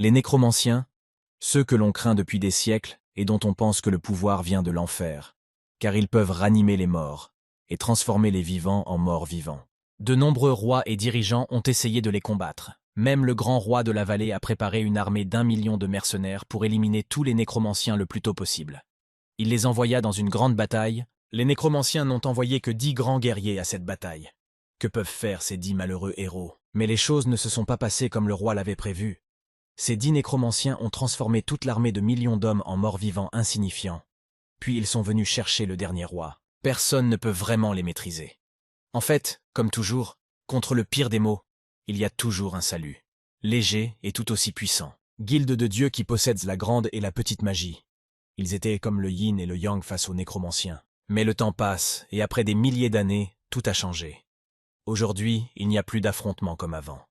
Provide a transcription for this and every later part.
Les nécromanciens, ceux que l'on craint depuis des siècles et dont on pense que le pouvoir vient de l'enfer, car ils peuvent ranimer les morts et transformer les vivants en morts vivants. De nombreux rois et dirigeants ont essayé de les combattre. Même le grand roi de la vallée a préparé une armée d'1 million de mercenaires pour éliminer tous les nécromanciens le plus tôt possible. Il les envoya dans une grande bataille. Les nécromanciens n'ont envoyé que 10 grands guerriers à cette bataille. Que peuvent faire ces 10 malheureux héros? Mais les choses ne se sont pas passées comme le roi l'avait prévu. Ces 10 nécromanciens ont transformé toute l'armée de millions d'hommes en morts vivants insignifiants. Puis ils sont venus chercher le dernier roi. Personne ne peut vraiment les maîtriser. En fait, comme toujours, contre le pire des maux, il y a toujours un salut. Léger et tout aussi puissant. Guilde de dieux qui possèdent la grande et la petite magie. Ils étaient comme le yin et le yang face aux nécromanciens. Mais le temps passe, et après des milliers d'années, tout a changé. Aujourd'hui, il n'y a plus d'affrontements comme avant.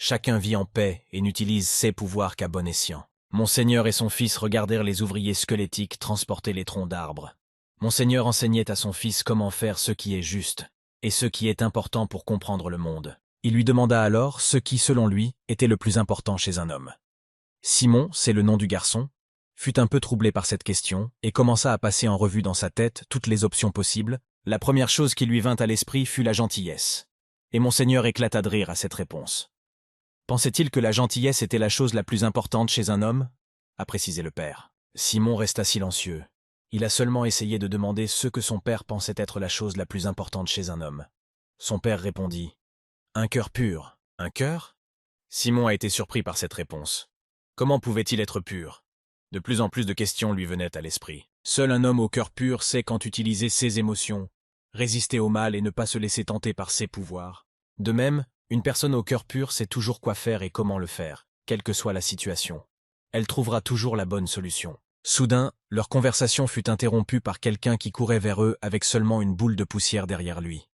Chacun vit en paix et n'utilise ses pouvoirs qu'à bon escient. Monseigneur et son fils regardèrent les ouvriers squelettiques transporter les troncs d'arbres. Monseigneur enseignait à son fils comment faire ce qui est juste, et ce qui est important pour comprendre le monde. Il lui demanda alors ce qui, selon lui, était le plus important chez un homme. Simon, c'est le nom du garçon, fut un peu troublé par cette question et commença à passer en revue dans sa tête toutes les options possibles. La première chose qui lui vint à l'esprit fut la gentillesse. Et Monseigneur éclata de rire à cette réponse. Pensait-il que la gentillesse était la chose la plus importante chez un homme? A précisé le père. Simon resta silencieux. Il a seulement essayé de demander ce que son père pensait être la chose la plus importante chez un homme. Son père répondit. Un cœur pur. Un cœur? Simon a été surpris par cette réponse. Comment pouvait-il être pur? De plus en plus de questions lui venaient à l'esprit. Seul un homme au cœur pur sait quand utiliser ses émotions, résister au mal et ne pas se laisser tenter par ses pouvoirs. De même, une personne au cœur pur sait toujours quoi faire et comment le faire, quelle que soit la situation. Elle trouvera toujours la bonne solution. Soudain, leur conversation fut interrompue par quelqu'un qui courait vers eux avec seulement une boule de poussière derrière lui.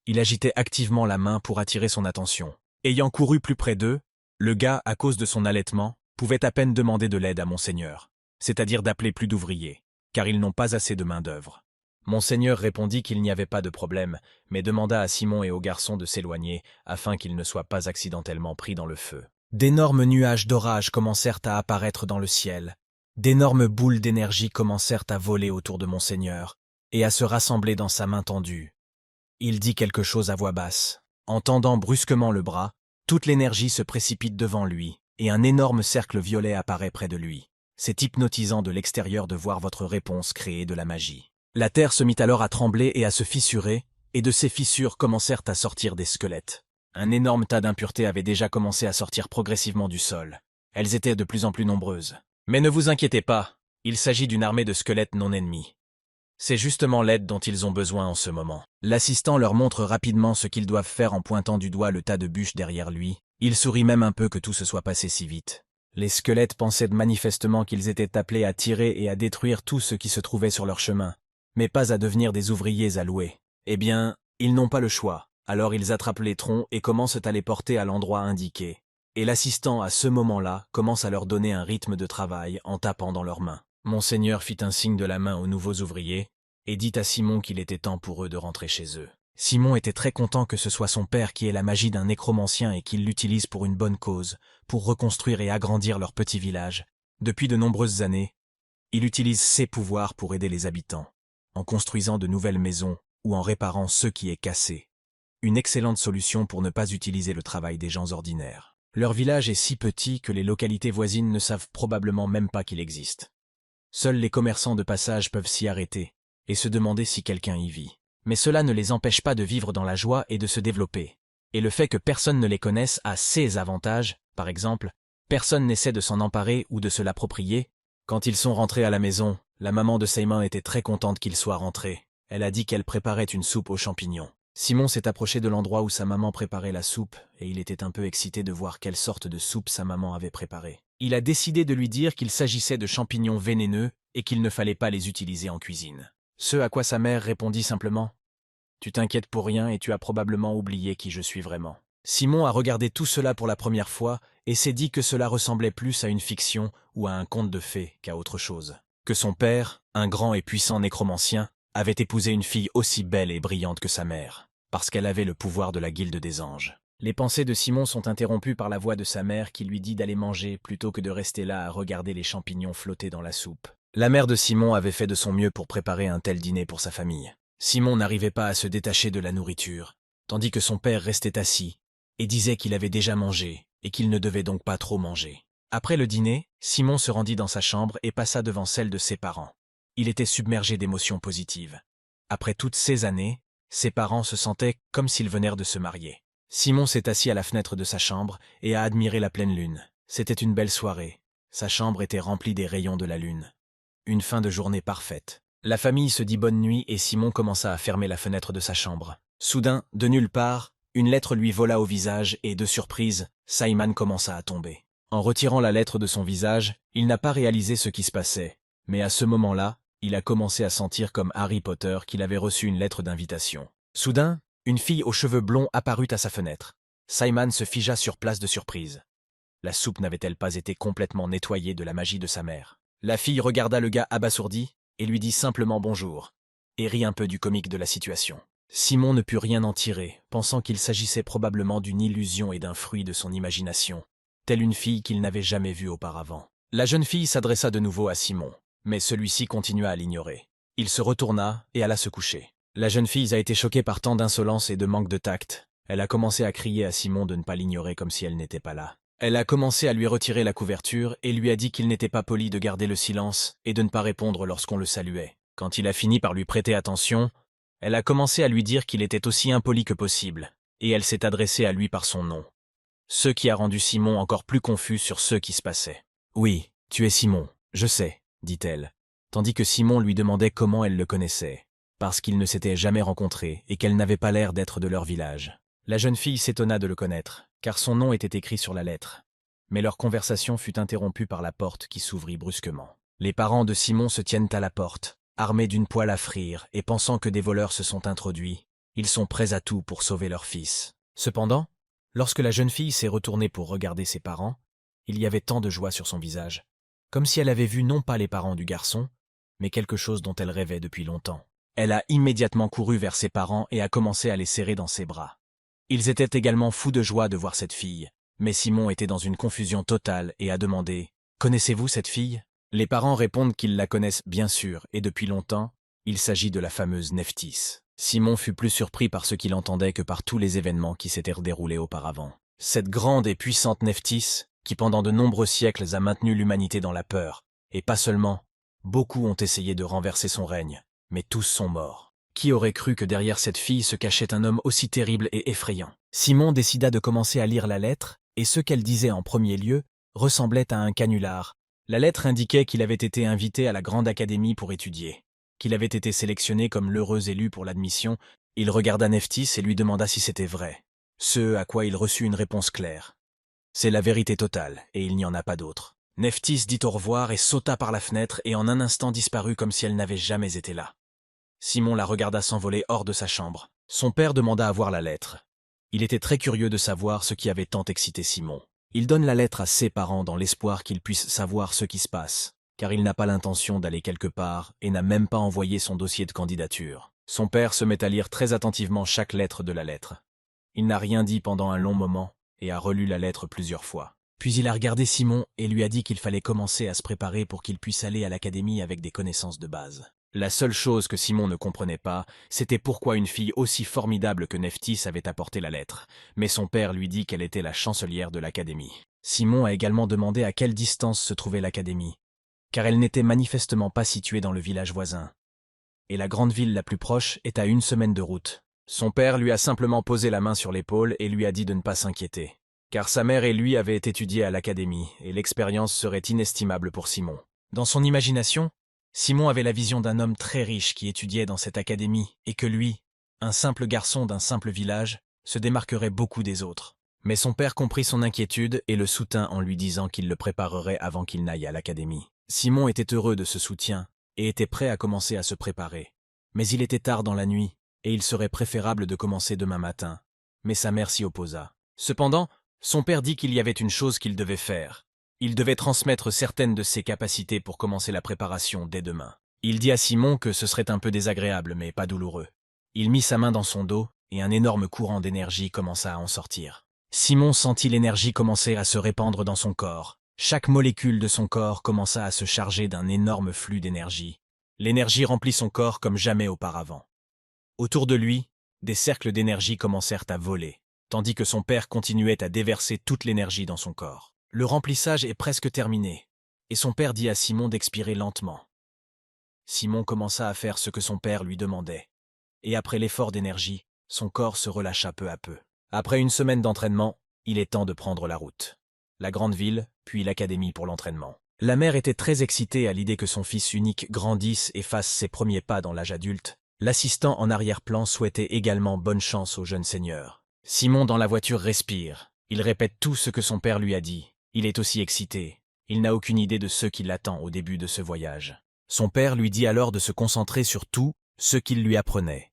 Il agitait activement la main pour attirer son attention. Ayant couru plus près d'eux, le gars, à cause de son allaitement, pouvait à peine demander de l'aide à Monseigneur, c'est-à-dire d'appeler plus d'ouvriers, car ils n'ont pas assez de main-d'œuvre. Monseigneur répondit qu'il n'y avait pas de problème, mais demanda à Simon et au garçon de s'éloigner afin qu'ils ne soient pas accidentellement pris dans le feu. D'énormes nuages d'orage commencèrent à apparaître dans le ciel. D'énormes boules d'énergie commencèrent à voler autour de Monseigneur et à se rassembler dans sa main tendue. Il dit quelque chose à voix basse. En tendant brusquement le bras, toute l'énergie se précipite devant lui et un énorme cercle violet apparaît près de lui. C'est hypnotisant de l'extérieur de voir votre réponse créer de la magie. La terre se mit alors à trembler et à se fissurer, et de ces fissures commencèrent à sortir des squelettes. Un énorme tas d'impuretés avait déjà commencé à sortir progressivement du sol. Elles étaient de plus en plus nombreuses. Mais ne vous inquiétez pas, il s'agit d'une armée de squelettes non ennemis. C'est justement l'aide dont ils ont besoin en ce moment. L'assistant leur montre rapidement ce qu'ils doivent faire en pointant du doigt le tas de bûches derrière lui. Il sourit même un peu que tout se soit passé si vite. Les squelettes pensaient manifestement qu'ils étaient appelés à tirer et à détruire tout ce qui se trouvait sur leur chemin, mais pas à devenir des ouvriers à louer. Eh bien, ils n'ont pas le choix. Alors ils attrapent les troncs et commencent à les porter à l'endroit indiqué. Et l'assistant, à ce moment-là, commence à leur donner un rythme de travail en tapant dans leurs mains. Monseigneur fit un signe de la main aux nouveaux ouvriers et dit à Simon qu'il était temps pour eux de rentrer chez eux. Simon était très content que ce soit son père qui ait la magie d'un nécromancien et qu'il l'utilise pour une bonne cause, pour reconstruire et agrandir leur petit village. Depuis de nombreuses années, il utilise ses pouvoirs pour aider les habitants, en construisant de nouvelles maisons ou en réparant ce qui est cassé. Une excellente solution pour ne pas utiliser le travail des gens ordinaires. Leur village est si petit que les localités voisines ne savent probablement même pas qu'il existe. Seuls les commerçants de passage peuvent s'y arrêter et se demander si quelqu'un y vit. Mais cela ne les empêche pas de vivre dans la joie et de se développer. Et le fait que personne ne les connaisse a ses avantages. Par exemple, personne n'essaie de s'en emparer ou de se l'approprier. Quand ils sont rentrés à la maison, la maman de Simon était très contente qu'ils soient rentrés. Elle a dit qu'elle préparait une soupe aux champignons. Simon s'est approché de l'endroit où sa maman préparait la soupe et il était un peu excité de voir quelle sorte de soupe sa maman avait préparée. Il a décidé de lui dire qu'il s'agissait de champignons vénéneux et qu'il ne fallait pas les utiliser en cuisine. Ce à quoi sa mère répondit simplement « Tu t'inquiètes pour rien et tu as probablement oublié qui je suis vraiment ». Simon a regardé tout cela pour la première fois et s'est dit que cela ressemblait plus à une fiction ou à un conte de fées qu'à autre chose. Que son père, un grand et puissant nécromancien, avait épousé une fille aussi belle et brillante que sa mère, parce qu'elle avait le pouvoir de la guilde des anges. Les pensées de Simon sont interrompues par la voix de sa mère qui lui dit d'aller manger plutôt que de rester là à regarder les champignons flotter dans la soupe. La mère de Simon avait fait de son mieux pour préparer un tel dîner pour sa famille. Simon n'arrivait pas à se détacher de la nourriture, tandis que son père restait assis et disait qu'il avait déjà mangé et qu'il ne devait donc pas trop manger. Après le dîner, Simon se rendit dans sa chambre et passa devant celle de ses parents. Il était submergé d'émotions positives. Après toutes ces années, ses parents se sentaient comme s'ils venaient de se marier. Simon s'est assis à la fenêtre de sa chambre et a admiré la pleine lune. C'était une belle soirée. Sa chambre était remplie des rayons de la lune. Une fin de journée parfaite. La famille se dit bonne nuit et Simon commença à fermer la fenêtre de sa chambre. Soudain, de nulle part, une lettre lui vola au visage et, de surprise, Simon commença à tomber. En retirant la lettre de son visage, il n'a pas réalisé ce qui se passait. Mais à ce moment-là, il a commencé à sentir comme Harry Potter qu'il avait reçu une lettre d'invitation. Soudain, une fille aux cheveux blonds apparut à sa fenêtre. Simon se figea sur place de surprise. La soupe n'avait-elle pas été complètement nettoyée de la magie de sa mère? La fille regarda le gars abasourdi et lui dit simplement bonjour, et rit un peu du comique de la situation. Simon ne put rien en tirer, pensant qu'il s'agissait probablement d'une illusion et d'un fruit de son imagination, telle une fille qu'il n'avait jamais vue auparavant. La jeune fille s'adressa de nouveau à Simon, mais celui-ci continua à l'ignorer. Il se retourna et alla se coucher. La jeune fille a été choquée par tant d'insolence et de manque de tact. Elle a commencé à crier à Simon de ne pas l'ignorer comme si elle n'était pas là. Elle a commencé à lui retirer la couverture et lui a dit qu'il n'était pas poli de garder le silence et de ne pas répondre lorsqu'on le saluait. Quand il a fini par lui prêter attention, elle a commencé à lui dire qu'il était aussi impoli que possible, et elle s'est adressée à lui par son nom. Ce qui a rendu Simon encore plus confus sur ce qui se passait. « Oui, tu es Simon, je sais, » dit-elle, tandis que Simon lui demandait comment elle le connaissait, parce qu'ils ne s'étaient jamais rencontrés et qu'elle n'avait pas l'air d'être de leur village. La jeune fille s'étonna de le connaître, car son nom était écrit sur la lettre. Mais leur conversation fut interrompue par la porte qui s'ouvrit brusquement. Les parents de Simon se tiennent à la porte, armés d'une poêle à frire et pensant que des voleurs se sont introduits. Ils sont prêts à tout pour sauver leur fils. Cependant, lorsque la jeune fille s'est retournée pour regarder ses parents, il y avait tant de joie sur son visage, comme si elle avait vu non pas les parents du garçon, mais quelque chose dont elle rêvait depuis longtemps. Elle a immédiatement couru vers ses parents et a commencé à les serrer dans ses bras. Ils étaient également fous de joie de voir cette fille, mais Simon était dans une confusion totale et a demandé « Connaissez-vous cette fille ?» Les parents répondent qu'ils la connaissent bien sûr, et depuis longtemps, il s'agit de la fameuse Nephthys. Simon fut plus surpris par ce qu'il entendait que par tous les événements qui s'étaient déroulés auparavant. Cette grande et puissante Nephthys, qui pendant de nombreux siècles a maintenu l'humanité dans la peur, et pas seulement, beaucoup ont essayé de renverser son règne, mais tous sont morts. Qui aurait cru que derrière cette fille se cachait un homme aussi terrible et effrayant? Simon décida de commencer à lire la lettre, et ce qu'elle disait en premier lieu ressemblait à un canular. La lettre indiquait qu'il avait été invité à la Grande Académie pour étudier, qu'il avait été sélectionné comme l'heureux élu pour l'admission. Il regarda Nephthys et lui demanda si c'était vrai, ce à quoi il reçut une réponse claire. C'est la vérité totale, et il n'y en a pas d'autre. Nephthys dit au revoir et sauta par la fenêtre et en un instant disparut comme si elle n'avait jamais été là. Simon la regarda s'envoler hors de sa chambre. Son père demanda à voir la lettre. Il était très curieux de savoir ce qui avait tant excité Simon. Il donne la lettre à ses parents dans l'espoir qu'ils puissent savoir ce qui se passe, car il n'a pas l'intention d'aller quelque part et n'a même pas envoyé son dossier de candidature. Son père se met à lire très attentivement chaque lettre de la lettre. Il n'a rien dit pendant un long moment et a relu la lettre plusieurs fois. Puis il a regardé Simon et lui a dit qu'il fallait commencer à se préparer pour qu'il puisse aller à l'académie avec des connaissances de base. La seule chose que Simon ne comprenait pas, c'était pourquoi une fille aussi formidable que Nephthys avait apporté la lettre, mais son père lui dit qu'elle était la chancelière de l'académie. Simon a également demandé à quelle distance se trouvait l'académie, car elle n'était manifestement pas située dans le village voisin. Et la grande ville la plus proche est à 1 semaine de route. Son père lui a simplement posé la main sur l'épaule et lui a dit de ne pas s'inquiéter, car sa mère et lui avaient étudié à l'académie et l'expérience serait inestimable pour Simon. Dans son imagination, Simon avait la vision d'un homme très riche qui étudiait dans cette académie et que lui, un simple garçon d'un simple village, se démarquerait beaucoup des autres. Mais son père comprit son inquiétude et le soutint en lui disant qu'il le préparerait avant qu'il n'aille à l'académie. Simon était heureux de ce soutien et était prêt à commencer à se préparer. Mais il était tard dans la nuit et il serait préférable de commencer demain matin. Mais sa mère s'y opposa. Cependant, son père dit qu'il y avait une chose qu'il devait faire. Il devait transmettre certaines de ses capacités pour commencer la préparation dès demain. Il dit à Simon que ce serait un peu désagréable, mais pas douloureux. Il mit sa main dans son dos, et un énorme courant d'énergie commença à en sortir. Simon sentit l'énergie commencer à se répandre dans son corps. Chaque molécule de son corps commença à se charger d'un énorme flux d'énergie. L'énergie remplit son corps comme jamais auparavant. Autour de lui, des cercles d'énergie commencèrent à voler, tandis que son père continuait à déverser toute l'énergie dans son corps. Le remplissage est presque terminé, et son père dit à Simon d'expirer lentement. Simon commença à faire ce que son père lui demandait, et après l'effort d'énergie, son corps se relâcha peu à peu. Après une semaine d'entraînement, il est temps de prendre la route. La grande ville, puis l'académie pour l'entraînement. La mère était très excitée à l'idée que son fils unique grandisse et fasse ses premiers pas dans l'âge adulte. L'assistant en arrière-plan souhaitait également bonne chance au jeune seigneur. Simon dans la voiture respire. Il répète tout ce que son père lui a dit. Il est aussi excité. Il n'a aucune idée de ce qui l'attend au début de ce voyage. Son père lui dit alors de se concentrer sur tout ce qu'il lui apprenait,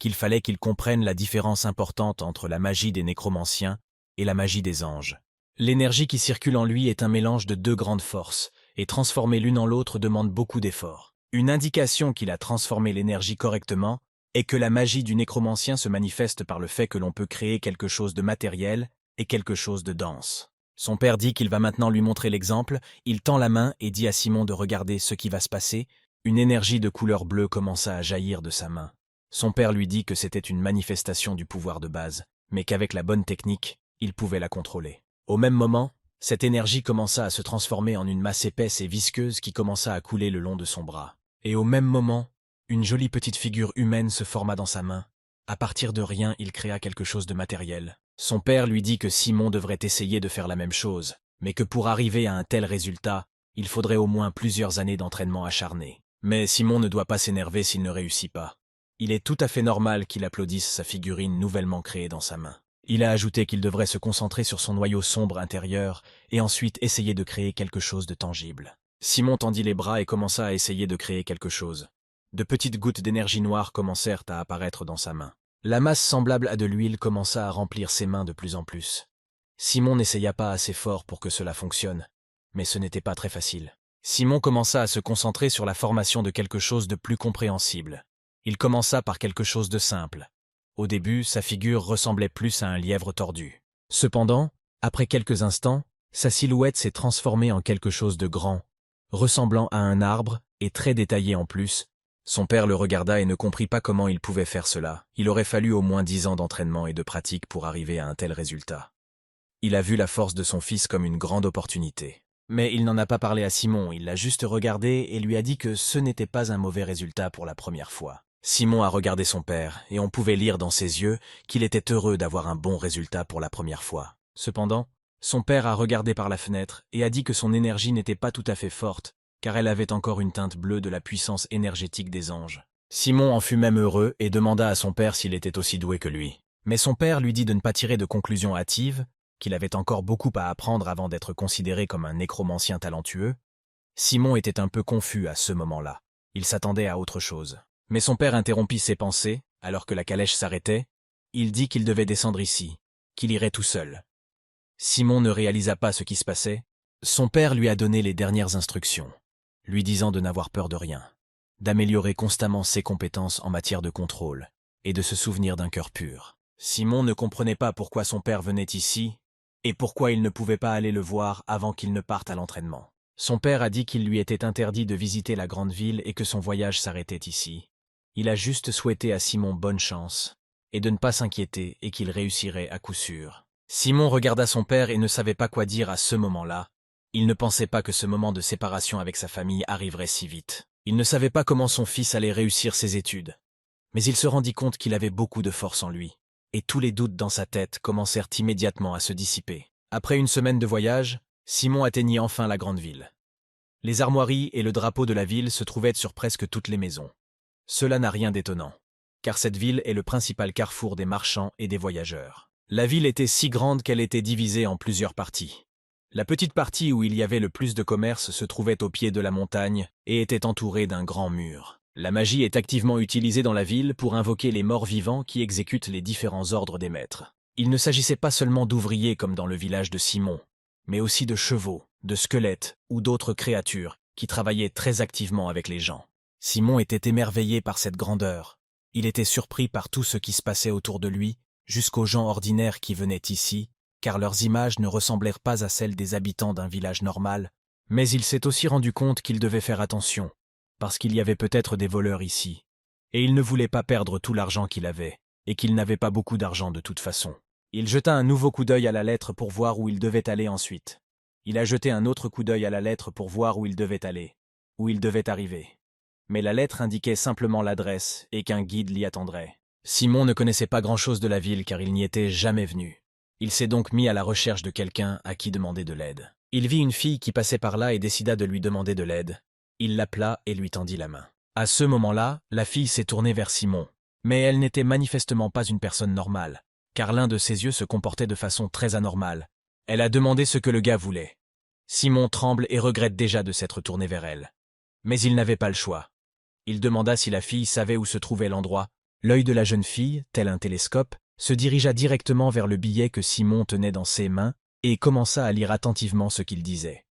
qu'il fallait qu'il comprenne la différence importante entre la magie des nécromanciens et la magie des anges. L'énergie qui circule en lui est un mélange de deux grandes forces, et transformer l'une en l'autre demande beaucoup d'efforts. Une indication qu'il a transformé l'énergie correctement est que la magie du nécromancien se manifeste par le fait que l'on peut créer quelque chose de matériel et quelque chose de dense. Son père dit qu'il va maintenant lui montrer l'exemple, il tend la main et dit à Simon de regarder ce qui va se passer. Une énergie de couleur bleue commença à jaillir de sa main. Son père lui dit que c'était une manifestation du pouvoir de base, mais qu'avec la bonne technique, il pouvait la contrôler. Au même moment, cette énergie commença à se transformer en une masse épaisse et visqueuse qui commença à couler le long de son bras. Et au même moment, une jolie petite figure humaine se forma dans sa main. À partir de rien, il créa quelque chose de matériel. Son père lui dit que Simon devrait essayer de faire la même chose, mais que pour arriver à un tel résultat, il faudrait au moins plusieurs années d'entraînement acharné. Mais Simon ne doit pas s'énerver s'il ne réussit pas. Il est tout à fait normal qu'il applaudisse sa figurine nouvellement créée dans sa main. Il a ajouté qu'il devrait se concentrer sur son noyau sombre intérieur et ensuite essayer de créer quelque chose de tangible. Simon tendit les bras et commença à essayer de créer quelque chose. De petites gouttes d'énergie noire commencèrent à apparaître dans sa main. La masse semblable à de l'huile commença à remplir ses mains de plus en plus. Simon n'essaya pas assez fort pour que cela fonctionne, mais ce n'était pas très facile. Simon commença à se concentrer sur la formation de quelque chose de plus compréhensible. Il commença par quelque chose de simple. Au début, sa figure ressemblait plus à un lièvre tordu. Cependant, après quelques instants, sa silhouette s'est transformée en quelque chose de grand, ressemblant à un arbre et très détaillé en plus. Son père le regarda et ne comprit pas comment il pouvait faire cela. Il aurait fallu au moins 10 ans d'entraînement et de pratique pour arriver à un tel résultat. Il a vu la force de son fils comme une grande opportunité. Mais il n'en a pas parlé à Simon, il l'a juste regardé et lui a dit que ce n'était pas un mauvais résultat pour la première fois. Simon a regardé son père, et on pouvait lire dans ses yeux qu'il était heureux d'avoir un bon résultat pour la première fois. Cependant, son père a regardé par la fenêtre et a dit que son énergie n'était pas tout à fait forte, car elle avait encore une teinte bleue de la puissance énergétique des anges. Simon en fut même heureux et demanda à son père s'il était aussi doué que lui. Mais son père lui dit de ne pas tirer de conclusions hâtives, qu'il avait encore beaucoup à apprendre avant d'être considéré comme un nécromancien talentueux. Simon était un peu confus à ce moment-là. Il s'attendait à autre chose. Mais son père interrompit ses pensées, alors que la calèche s'arrêtait. Il dit qu'il devait descendre ici, qu'il irait tout seul. Simon ne réalisa pas ce qui se passait. Son père lui a donné les dernières instructions, lui disant de n'avoir peur de rien, d'améliorer constamment ses compétences en matière de contrôle, et de se souvenir d'un cœur pur. Simon ne comprenait pas pourquoi son père venait ici, et pourquoi il ne pouvait pas aller le voir avant qu'il ne parte à l'entraînement. Son père a dit qu'il lui était interdit de visiter la grande ville et que son voyage s'arrêtait ici. Il a juste souhaité à Simon bonne chance, et de ne pas s'inquiéter et qu'il réussirait à coup sûr. Simon regarda son père et ne savait pas quoi dire à ce moment-là. Il ne pensait pas que ce moment de séparation avec sa famille arriverait si vite. Il ne savait pas comment son fils allait réussir ses études. Mais il se rendit compte qu'il avait beaucoup de force en lui, et tous les doutes dans sa tête commencèrent immédiatement à se dissiper. Après une semaine de voyage, Simon atteignit enfin la grande ville. Les armoiries et le drapeau de la ville se trouvaient sur presque toutes les maisons. Cela n'a rien d'étonnant, car cette ville est le principal carrefour des marchands et des voyageurs. La ville était si grande qu'elle était divisée en plusieurs parties. La petite partie où il y avait le plus de commerce se trouvait au pied de la montagne et était entourée d'un grand mur. La magie est activement utilisée dans la ville pour invoquer les morts vivants qui exécutent les différents ordres des maîtres. Il ne s'agissait pas seulement d'ouvriers comme dans le village de Simon, mais aussi de chevaux, de squelettes ou d'autres créatures qui travaillaient très activement avec les gens. Simon était émerveillé par cette grandeur. Il était surpris par tout ce qui se passait autour de lui, jusqu'aux gens ordinaires qui venaient ici, car leurs images ne ressemblèrent pas à celles des habitants d'un village normal, mais il s'est aussi rendu compte qu'il devait faire attention, parce qu'il y avait peut-être des voleurs ici, et il ne voulait pas perdre tout l'argent qu'il avait, et qu'il n'avait pas beaucoup d'argent de toute façon. Il jeta un nouveau coup d'œil à la lettre pour voir où il devait aller ensuite. Il a jeté un autre coup d'œil à la lettre pour voir où il devait aller, où il devait arriver. Mais la lettre indiquait simplement l'adresse et qu'un guide l'y attendrait. Simon ne connaissait pas grand-chose de la ville car il n'y était jamais venu. Il s'est donc mis à la recherche de quelqu'un à qui demander de l'aide. Il vit une fille qui passait par là et décida de lui demander de l'aide. Il l'appela et lui tendit la main. À ce moment-là, la fille s'est tournée vers Simon. Mais elle n'était manifestement pas une personne normale, car l'un de ses yeux se comportait de façon très anormale. Elle a demandé ce que le gars voulait. Simon tremble et regrette déjà de s'être tourné vers elle. Mais il n'avait pas le choix. Il demanda si la fille savait où se trouvait l'endroit. L'œil de la jeune fille, tel un télescope, se dirigea directement vers le billet que Simon tenait dans ses mains et commença à lire attentivement ce qu'il disait.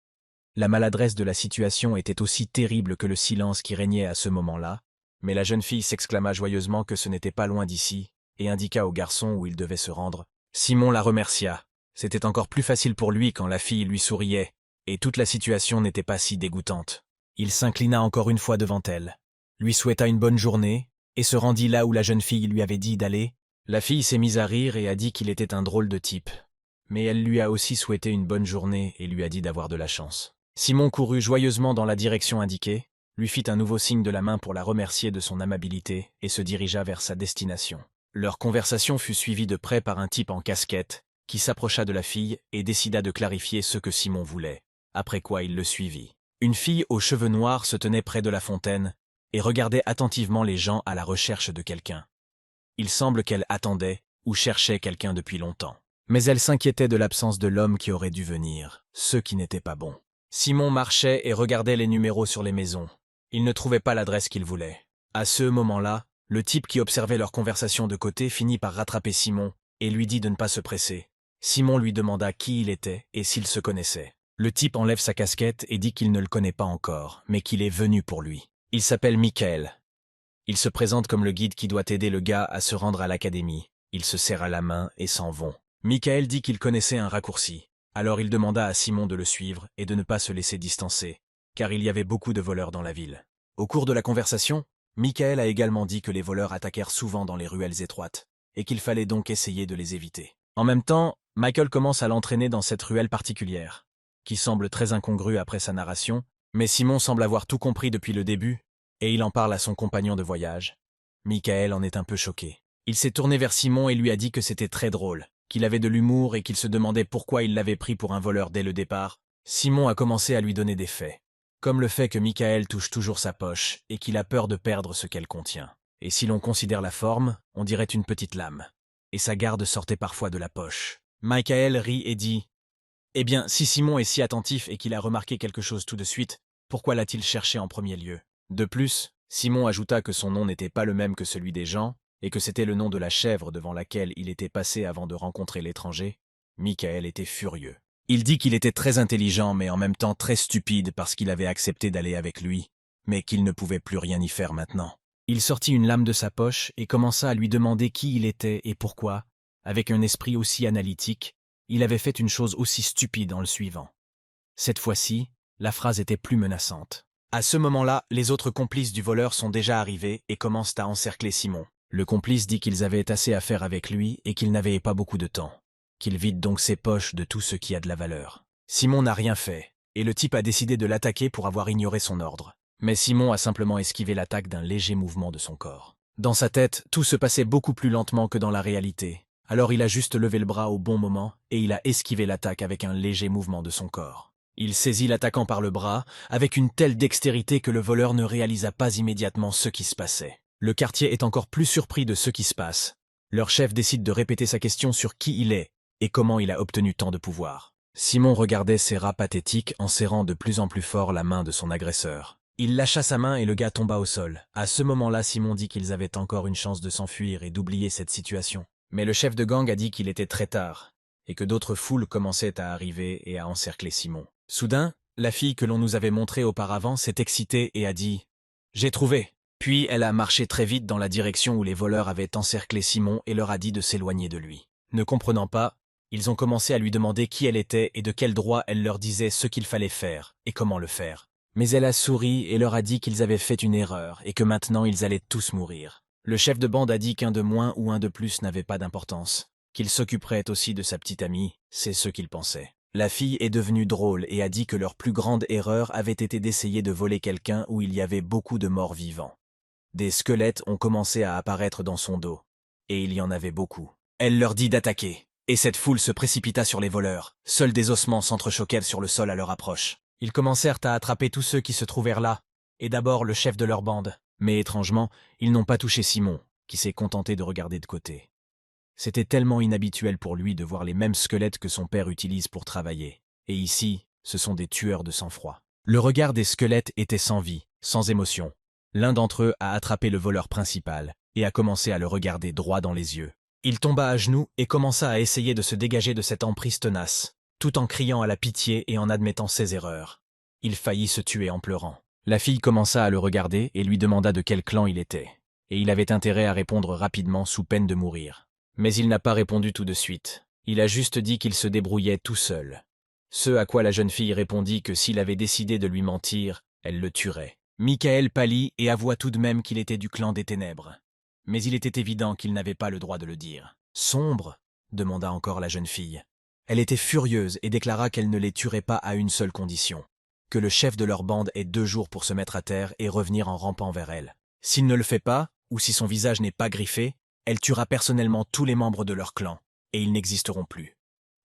La maladresse de la situation était aussi terrible que le silence qui régnait à ce moment-là, mais la jeune fille s'exclama joyeusement que ce n'était pas loin d'ici et indiqua au garçon où il devait se rendre. Simon la remercia. C'était encore plus facile pour lui quand la fille lui souriait, et toute la situation n'était pas si dégoûtante. Il s'inclina encore une fois devant elle, lui souhaita une bonne journée, et se rendit là où la jeune fille lui avait dit d'aller. La fille s'est mise à rire et a dit qu'il était un drôle de type. Mais elle lui a aussi souhaité une bonne journée et lui a dit d'avoir de la chance. Simon courut joyeusement dans la direction indiquée, lui fit un nouveau signe de la main pour la remercier de son amabilité et se dirigea vers sa destination. Leur conversation fut suivie de près par un type en casquette, qui s'approcha de la fille et décida de clarifier ce que Simon voulait, après quoi il le suivit. Une fille aux cheveux noirs se tenait près de la fontaine et regardait attentivement les gens à la recherche de quelqu'un. Il semble qu'elle attendait ou cherchait quelqu'un depuis longtemps. Mais elle s'inquiétait de l'absence de l'homme qui aurait dû venir, ce qui n'était pas bon. Simon marchait et regardait les numéros sur les maisons. Il ne trouvait pas l'adresse qu'il voulait. À ce moment-là, le type qui observait leur conversation de côté finit par rattraper Simon et lui dit de ne pas se presser. Simon lui demanda qui il était et s'il se connaissait. Le type enlève sa casquette et dit qu'il ne le connaît pas encore, mais qu'il est venu pour lui. Il s'appelle Michael. Il se présente comme le guide qui doit aider le gars à se rendre à l'académie. Ils se serrent à la main et s'en vont. Michael dit qu'il connaissait un raccourci. Alors il demanda à Simon de le suivre et de ne pas se laisser distancer, car il y avait beaucoup de voleurs dans la ville. Au cours de la conversation, Michael a également dit que les voleurs attaquèrent souvent dans les ruelles étroites, et qu'il fallait donc essayer de les éviter. En même temps, Michael commence à l'entraîner dans cette ruelle particulière, qui semble très incongrue après sa narration, mais Simon semble avoir tout compris depuis le début, et il en parle à son compagnon de voyage. Michael en est un peu choqué. Il s'est tourné vers Simon et lui a dit que c'était très drôle, qu'il avait de l'humour et qu'il se demandait pourquoi il l'avait pris pour un voleur dès le départ. Simon a commencé à lui donner des faits, comme le fait que Michael touche toujours sa poche et qu'il a peur de perdre ce qu'elle contient. Et si l'on considère la forme, on dirait une petite lame. Et sa garde sortait parfois de la poche. Michael rit et dit « Eh bien, si Simon est si attentif et qu'il a remarqué quelque chose tout de suite, pourquoi l'a-t-il cherché en premier lieu ?» De plus, Simon ajouta que son nom n'était pas le même que celui des gens, et que c'était le nom de la chèvre devant laquelle il était passé avant de rencontrer l'étranger. Michael était furieux. Il dit qu'il était très intelligent mais en même temps très stupide parce qu'il avait accepté d'aller avec lui, mais qu'il ne pouvait plus rien y faire maintenant. Il sortit une lame de sa poche et commença à lui demander qui il était et pourquoi, avec un esprit aussi analytique, il avait fait une chose aussi stupide en le suivant. Cette fois-ci, la phrase était plus menaçante. À ce moment-là, les autres complices du voleur sont déjà arrivés et commencent à encercler Simon. Le complice dit qu'ils avaient assez à faire avec lui et qu'ils n'avaient pas beaucoup de temps, qu'il vide donc ses poches de tout ce qui a de la valeur. Simon n'a rien fait, et le type a décidé de l'attaquer pour avoir ignoré son ordre. Mais Simon a simplement esquivé l'attaque d'un léger mouvement de son corps. Dans sa tête, tout se passait beaucoup plus lentement que dans la réalité. Alors il a juste levé le bras au bon moment et il a esquivé l'attaque avec un léger mouvement de son corps. Il saisit l'attaquant par le bras, avec une telle dextérité que le voleur ne réalisa pas immédiatement ce qui se passait. Le quartier est encore plus surpris de ce qui se passe. Leur chef décide de répéter sa question sur qui il est et comment il a obtenu tant de pouvoir. Simon regardait ses rats pathétiques en serrant de plus en plus fort la main de son agresseur. Il lâcha sa main et le gars tomba au sol. À ce moment-là, Simon dit qu'ils avaient encore une chance de s'enfuir et d'oublier cette situation. Mais le chef de gang a dit qu'il était très tard et que d'autres foules commençaient à arriver et à encercler Simon. Soudain, la fille que l'on nous avait montrée auparavant s'est excitée et a dit « J'ai trouvé !» Puis elle a marché très vite dans la direction où les voleurs avaient encerclé Simon et leur a dit de s'éloigner de lui. Ne comprenant pas, Ils ont commencé à lui demander qui elle était et de quel droit elle leur disait ce qu'il fallait faire et comment le faire. Mais elle a souri et leur a dit qu'ils avaient fait une erreur et que maintenant ils allaient tous mourir. Le chef de bande a dit qu'un de moins ou un de plus n'avait pas d'importance, qu'il s'occuperait aussi de sa petite amie, c'est ce qu'il pensait. La fille est devenue drôle et a dit que leur plus grande erreur avait été d'essayer de voler quelqu'un où il y avait beaucoup de morts vivants. Des squelettes ont commencé à apparaître dans son dos, et il y en avait beaucoup. Elle leur dit d'attaquer, et cette foule se précipita sur les voleurs. Seuls des ossements s'entrechoquèrent sur le sol à leur approche. Ils commencèrent à attraper tous ceux qui se trouvèrent là, et d'abord le chef de leur bande. Mais étrangement, ils n'ont pas touché Simon, qui s'est contenté de regarder de côté. C'était tellement inhabituel pour lui de voir les mêmes squelettes que son père utilise pour travailler. Et ici, ce sont des tueurs de sang-froid. Le regard des squelettes était sans vie, sans émotion. L'un d'entre eux a attrapé le voleur principal et a commencé à le regarder droit dans les yeux. Il tomba à genoux et commença à essayer de se dégager de cette emprise tenace, tout en criant à la pitié et en admettant ses erreurs. Il faillit se tuer en pleurant. La fille commença à le regarder et lui demanda de quel clan il était. Et il avait intérêt à répondre rapidement sous peine de mourir. Mais il n'a pas répondu tout de suite. Il a juste dit qu'il se débrouillait tout seul. Ce à quoi la jeune fille répondit que s'il avait décidé de lui mentir, elle le tuerait. Michael pâlit et avoua tout de même qu'il était du clan des ténèbres. Mais il était évident qu'il n'avait pas le droit de le dire. « Sombre ?» demanda encore la jeune fille. Elle était furieuse et déclara qu'elle ne les tuerait pas à une seule condition. Que le chef de leur bande ait 2 jours pour se mettre à terre et revenir en rampant vers elle. S'il ne le fait pas, ou si son visage n'est pas griffé, elle tuera personnellement tous les membres de leur clan, et ils n'existeront plus.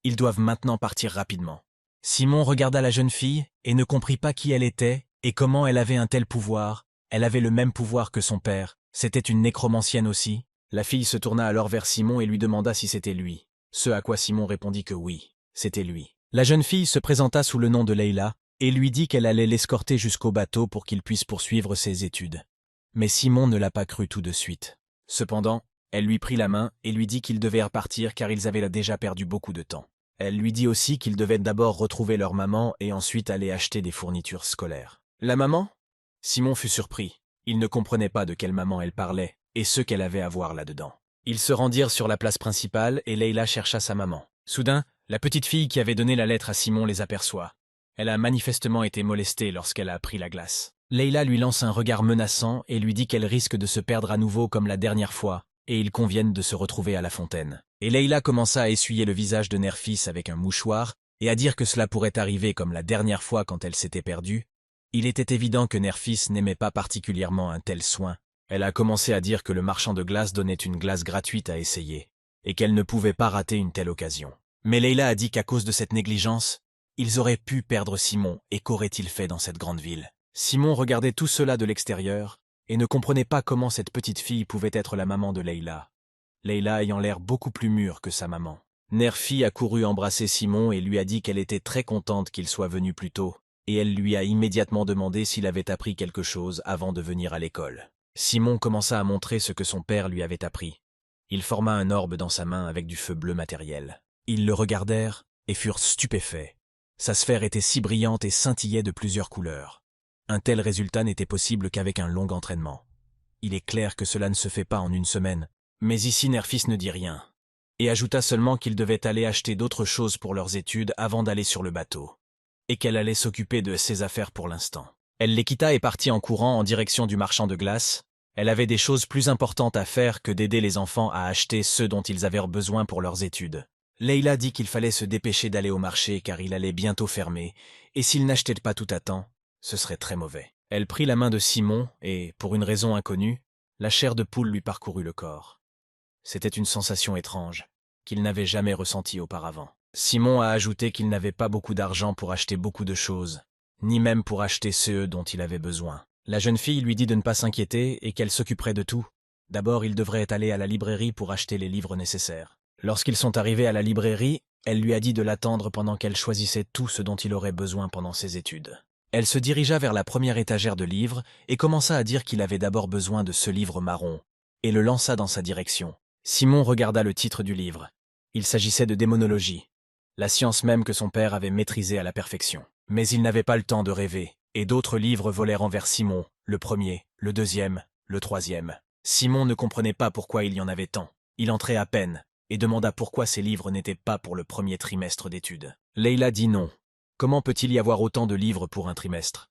Ils doivent maintenant partir rapidement. Simon regarda la jeune fille et ne comprit pas qui elle était et comment elle avait un tel pouvoir. Elle avait le même pouvoir que son père. C'était une nécromancienne aussi. La fille se tourna alors vers Simon et lui demanda si c'était lui. Ce à quoi Simon répondit que oui, c'était lui. La jeune fille se présenta sous le nom de Leila et lui dit qu'elle allait l'escorter jusqu'au bateau pour qu'il puisse poursuivre ses études. Mais Simon ne l'a pas cru tout de suite. Cependant, elle lui prit la main et lui dit qu'ils devaient repartir car ils avaient déjà perdu beaucoup de temps. Elle lui dit aussi qu'ils devaient d'abord retrouver leur maman et ensuite aller acheter des fournitures scolaires. La maman ? Simon fut surpris. Il ne comprenait pas de quelle maman elle parlait et ce qu'elle avait à voir là-dedans. Ils se rendirent sur la place principale et Leila chercha sa maman. Soudain, la petite fille qui avait donné la lettre à Simon les aperçoit. Elle a manifestement été molestée lorsqu'elle a appris la glace. Leila lui lance un regard menaçant et lui dit qu'elle risque de se perdre à nouveau comme la dernière fois, et ils conviennent de se retrouver à la fontaine. Et Leila commença à essuyer le visage de Nerfis avec un mouchoir et à dire que cela pourrait arriver comme la dernière fois quand elle s'était perdue. Il était évident que Nerfis n'aimait pas particulièrement un tel soin. Elle a commencé à dire que le marchand de glace donnait une glace gratuite à essayer, et qu'elle ne pouvait pas rater une telle occasion. Mais Leila a dit qu'à cause de cette négligence, ils auraient pu perdre Simon, et qu'aurait-il fait dans cette grande ville? Simon regardait tout cela de l'extérieur, et ne comprenait pas comment cette petite fille pouvait être la maman de Leila. Leila ayant l'air beaucoup plus mûre que sa maman. Nerfi a couru embrasser Simon et lui a dit qu'elle était très contente qu'il soit venu plus tôt, et elle lui a immédiatement demandé s'il avait appris quelque chose avant de venir à l'école. Simon commença à montrer ce que son père lui avait appris. Il forma un orbe dans sa main avec du feu bleu matériel. Ils le regardèrent et furent stupéfaits. Sa sphère était si brillante et scintillait de plusieurs couleurs. Un tel résultat n'était possible qu'avec un long entraînement. Il est clair que cela ne se fait pas en une semaine, mais ici Nerfis ne dit rien, et ajouta seulement qu'ils devaient aller acheter d'autres choses pour leurs études avant d'aller sur le bateau, et qu'elle allait s'occuper de ses affaires pour l'instant. Elle les quitta et partit en courant en direction du marchand de glace. Elle avait des choses plus importantes à faire que d'aider les enfants à acheter ceux dont ils avaient besoin pour leurs études. Leila dit qu'il fallait se dépêcher d'aller au marché car il allait bientôt fermer, et s'ils n'achetaient pas tout à temps, ce serait très mauvais. Elle prit la main de Simon et, pour une raison inconnue, la chair de poule lui parcourut le corps. C'était une sensation étrange, qu'il n'avait jamais ressentie auparavant. Simon a ajouté qu'il n'avait pas beaucoup d'argent pour acheter beaucoup de choses, ni même pour acheter ceux dont il avait besoin. La jeune fille lui dit de ne pas s'inquiéter et qu'elle s'occuperait de tout. D'abord, il devrait aller à la librairie pour acheter les livres nécessaires. Lorsqu'ils sont arrivés à la librairie, elle lui a dit de l'attendre pendant qu'elle choisissait tout ce dont il aurait besoin pendant ses études. Elle se dirigea vers la première étagère de livres et commença à dire qu'il avait d'abord besoin de ce livre marron, et le lança dans sa direction. Simon regarda le titre du livre. Il s'agissait de démonologie, la science même que son père avait maîtrisée à la perfection. Mais il n'avait pas le temps de rêver, et d'autres livres volèrent envers Simon, le premier, le deuxième, le troisième. Simon ne comprenait pas pourquoi il y en avait tant. Il entrait à peine, et demanda pourquoi ces livres n'étaient pas pour le premier trimestre d'études. Leila dit non. Comment peut-il y avoir autant de livres pour un trimestre?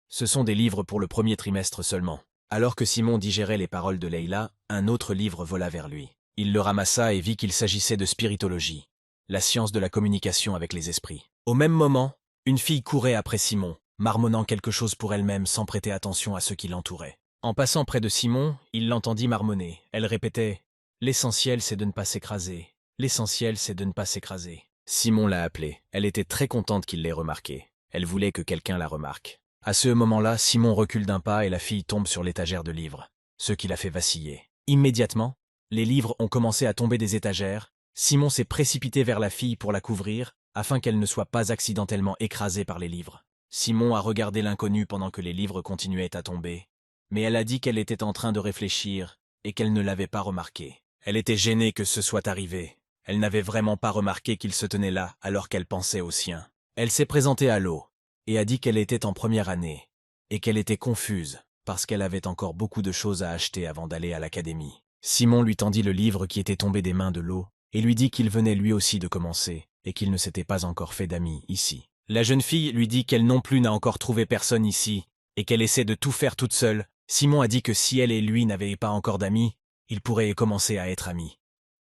Ce sont des livres pour le premier trimestre seulement. Alors que Simon digérait les paroles de Leila, un autre livre vola vers lui. Il le ramassa et vit qu'il s'agissait de spiritologie, la science de la communication avec les esprits. Au même moment, une fille courait après Simon, marmonnant quelque chose pour elle-même sans prêter attention à ceux qui l'entouraient. En passant près de Simon, il l'entendit marmonner. Elle répétait « L'essentiel, c'est de ne pas s'écraser. L'essentiel, c'est de ne pas s'écraser. » Simon l'a appelée. Elle était très contente qu'il l'ait remarquée. Elle voulait que quelqu'un la remarque. À ce moment-là, Simon recule d'un pas et la fille tombe sur l'étagère de livres, ce qui la fait vaciller. Immédiatement, les livres ont commencé à tomber des étagères. Simon s'est précipité vers la fille pour la couvrir, afin qu'elle ne soit pas accidentellement écrasée par les livres. Simon a regardé l'inconnu pendant que les livres continuaient à tomber, mais elle a dit qu'elle était en train de réfléchir et qu'elle ne l'avait pas remarqué. Elle était gênée que ce soit arrivé. Elle n'avait vraiment pas remarqué qu'il se tenait là alors qu'elle pensait au sien. Elle s'est présentée à l'eau et a dit qu'elle était en première année et qu'elle était confuse parce qu'elle avait encore beaucoup de choses à acheter avant d'aller à l'académie. Simon lui tendit le livre qui était tombé des mains de l'eau et lui dit qu'il venait lui aussi de commencer et qu'il ne s'était pas encore fait d'amis ici. La jeune fille lui dit qu'elle non plus n'a encore trouvé personne ici et qu'elle essaie de tout faire toute seule. Simon a dit que si elle et lui n'avaient pas encore d'amis, ils pourraient commencer à être amis.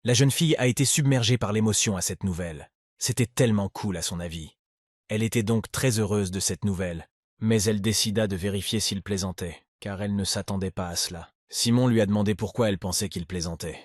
La jeune fille a été submergée par l'émotion à cette nouvelle. C'était tellement cool à son avis. Elle était donc très heureuse de cette nouvelle, mais elle décida de vérifier s'il plaisantait, car elle ne s'attendait pas à cela. Simon lui a demandé pourquoi elle pensait qu'il plaisantait.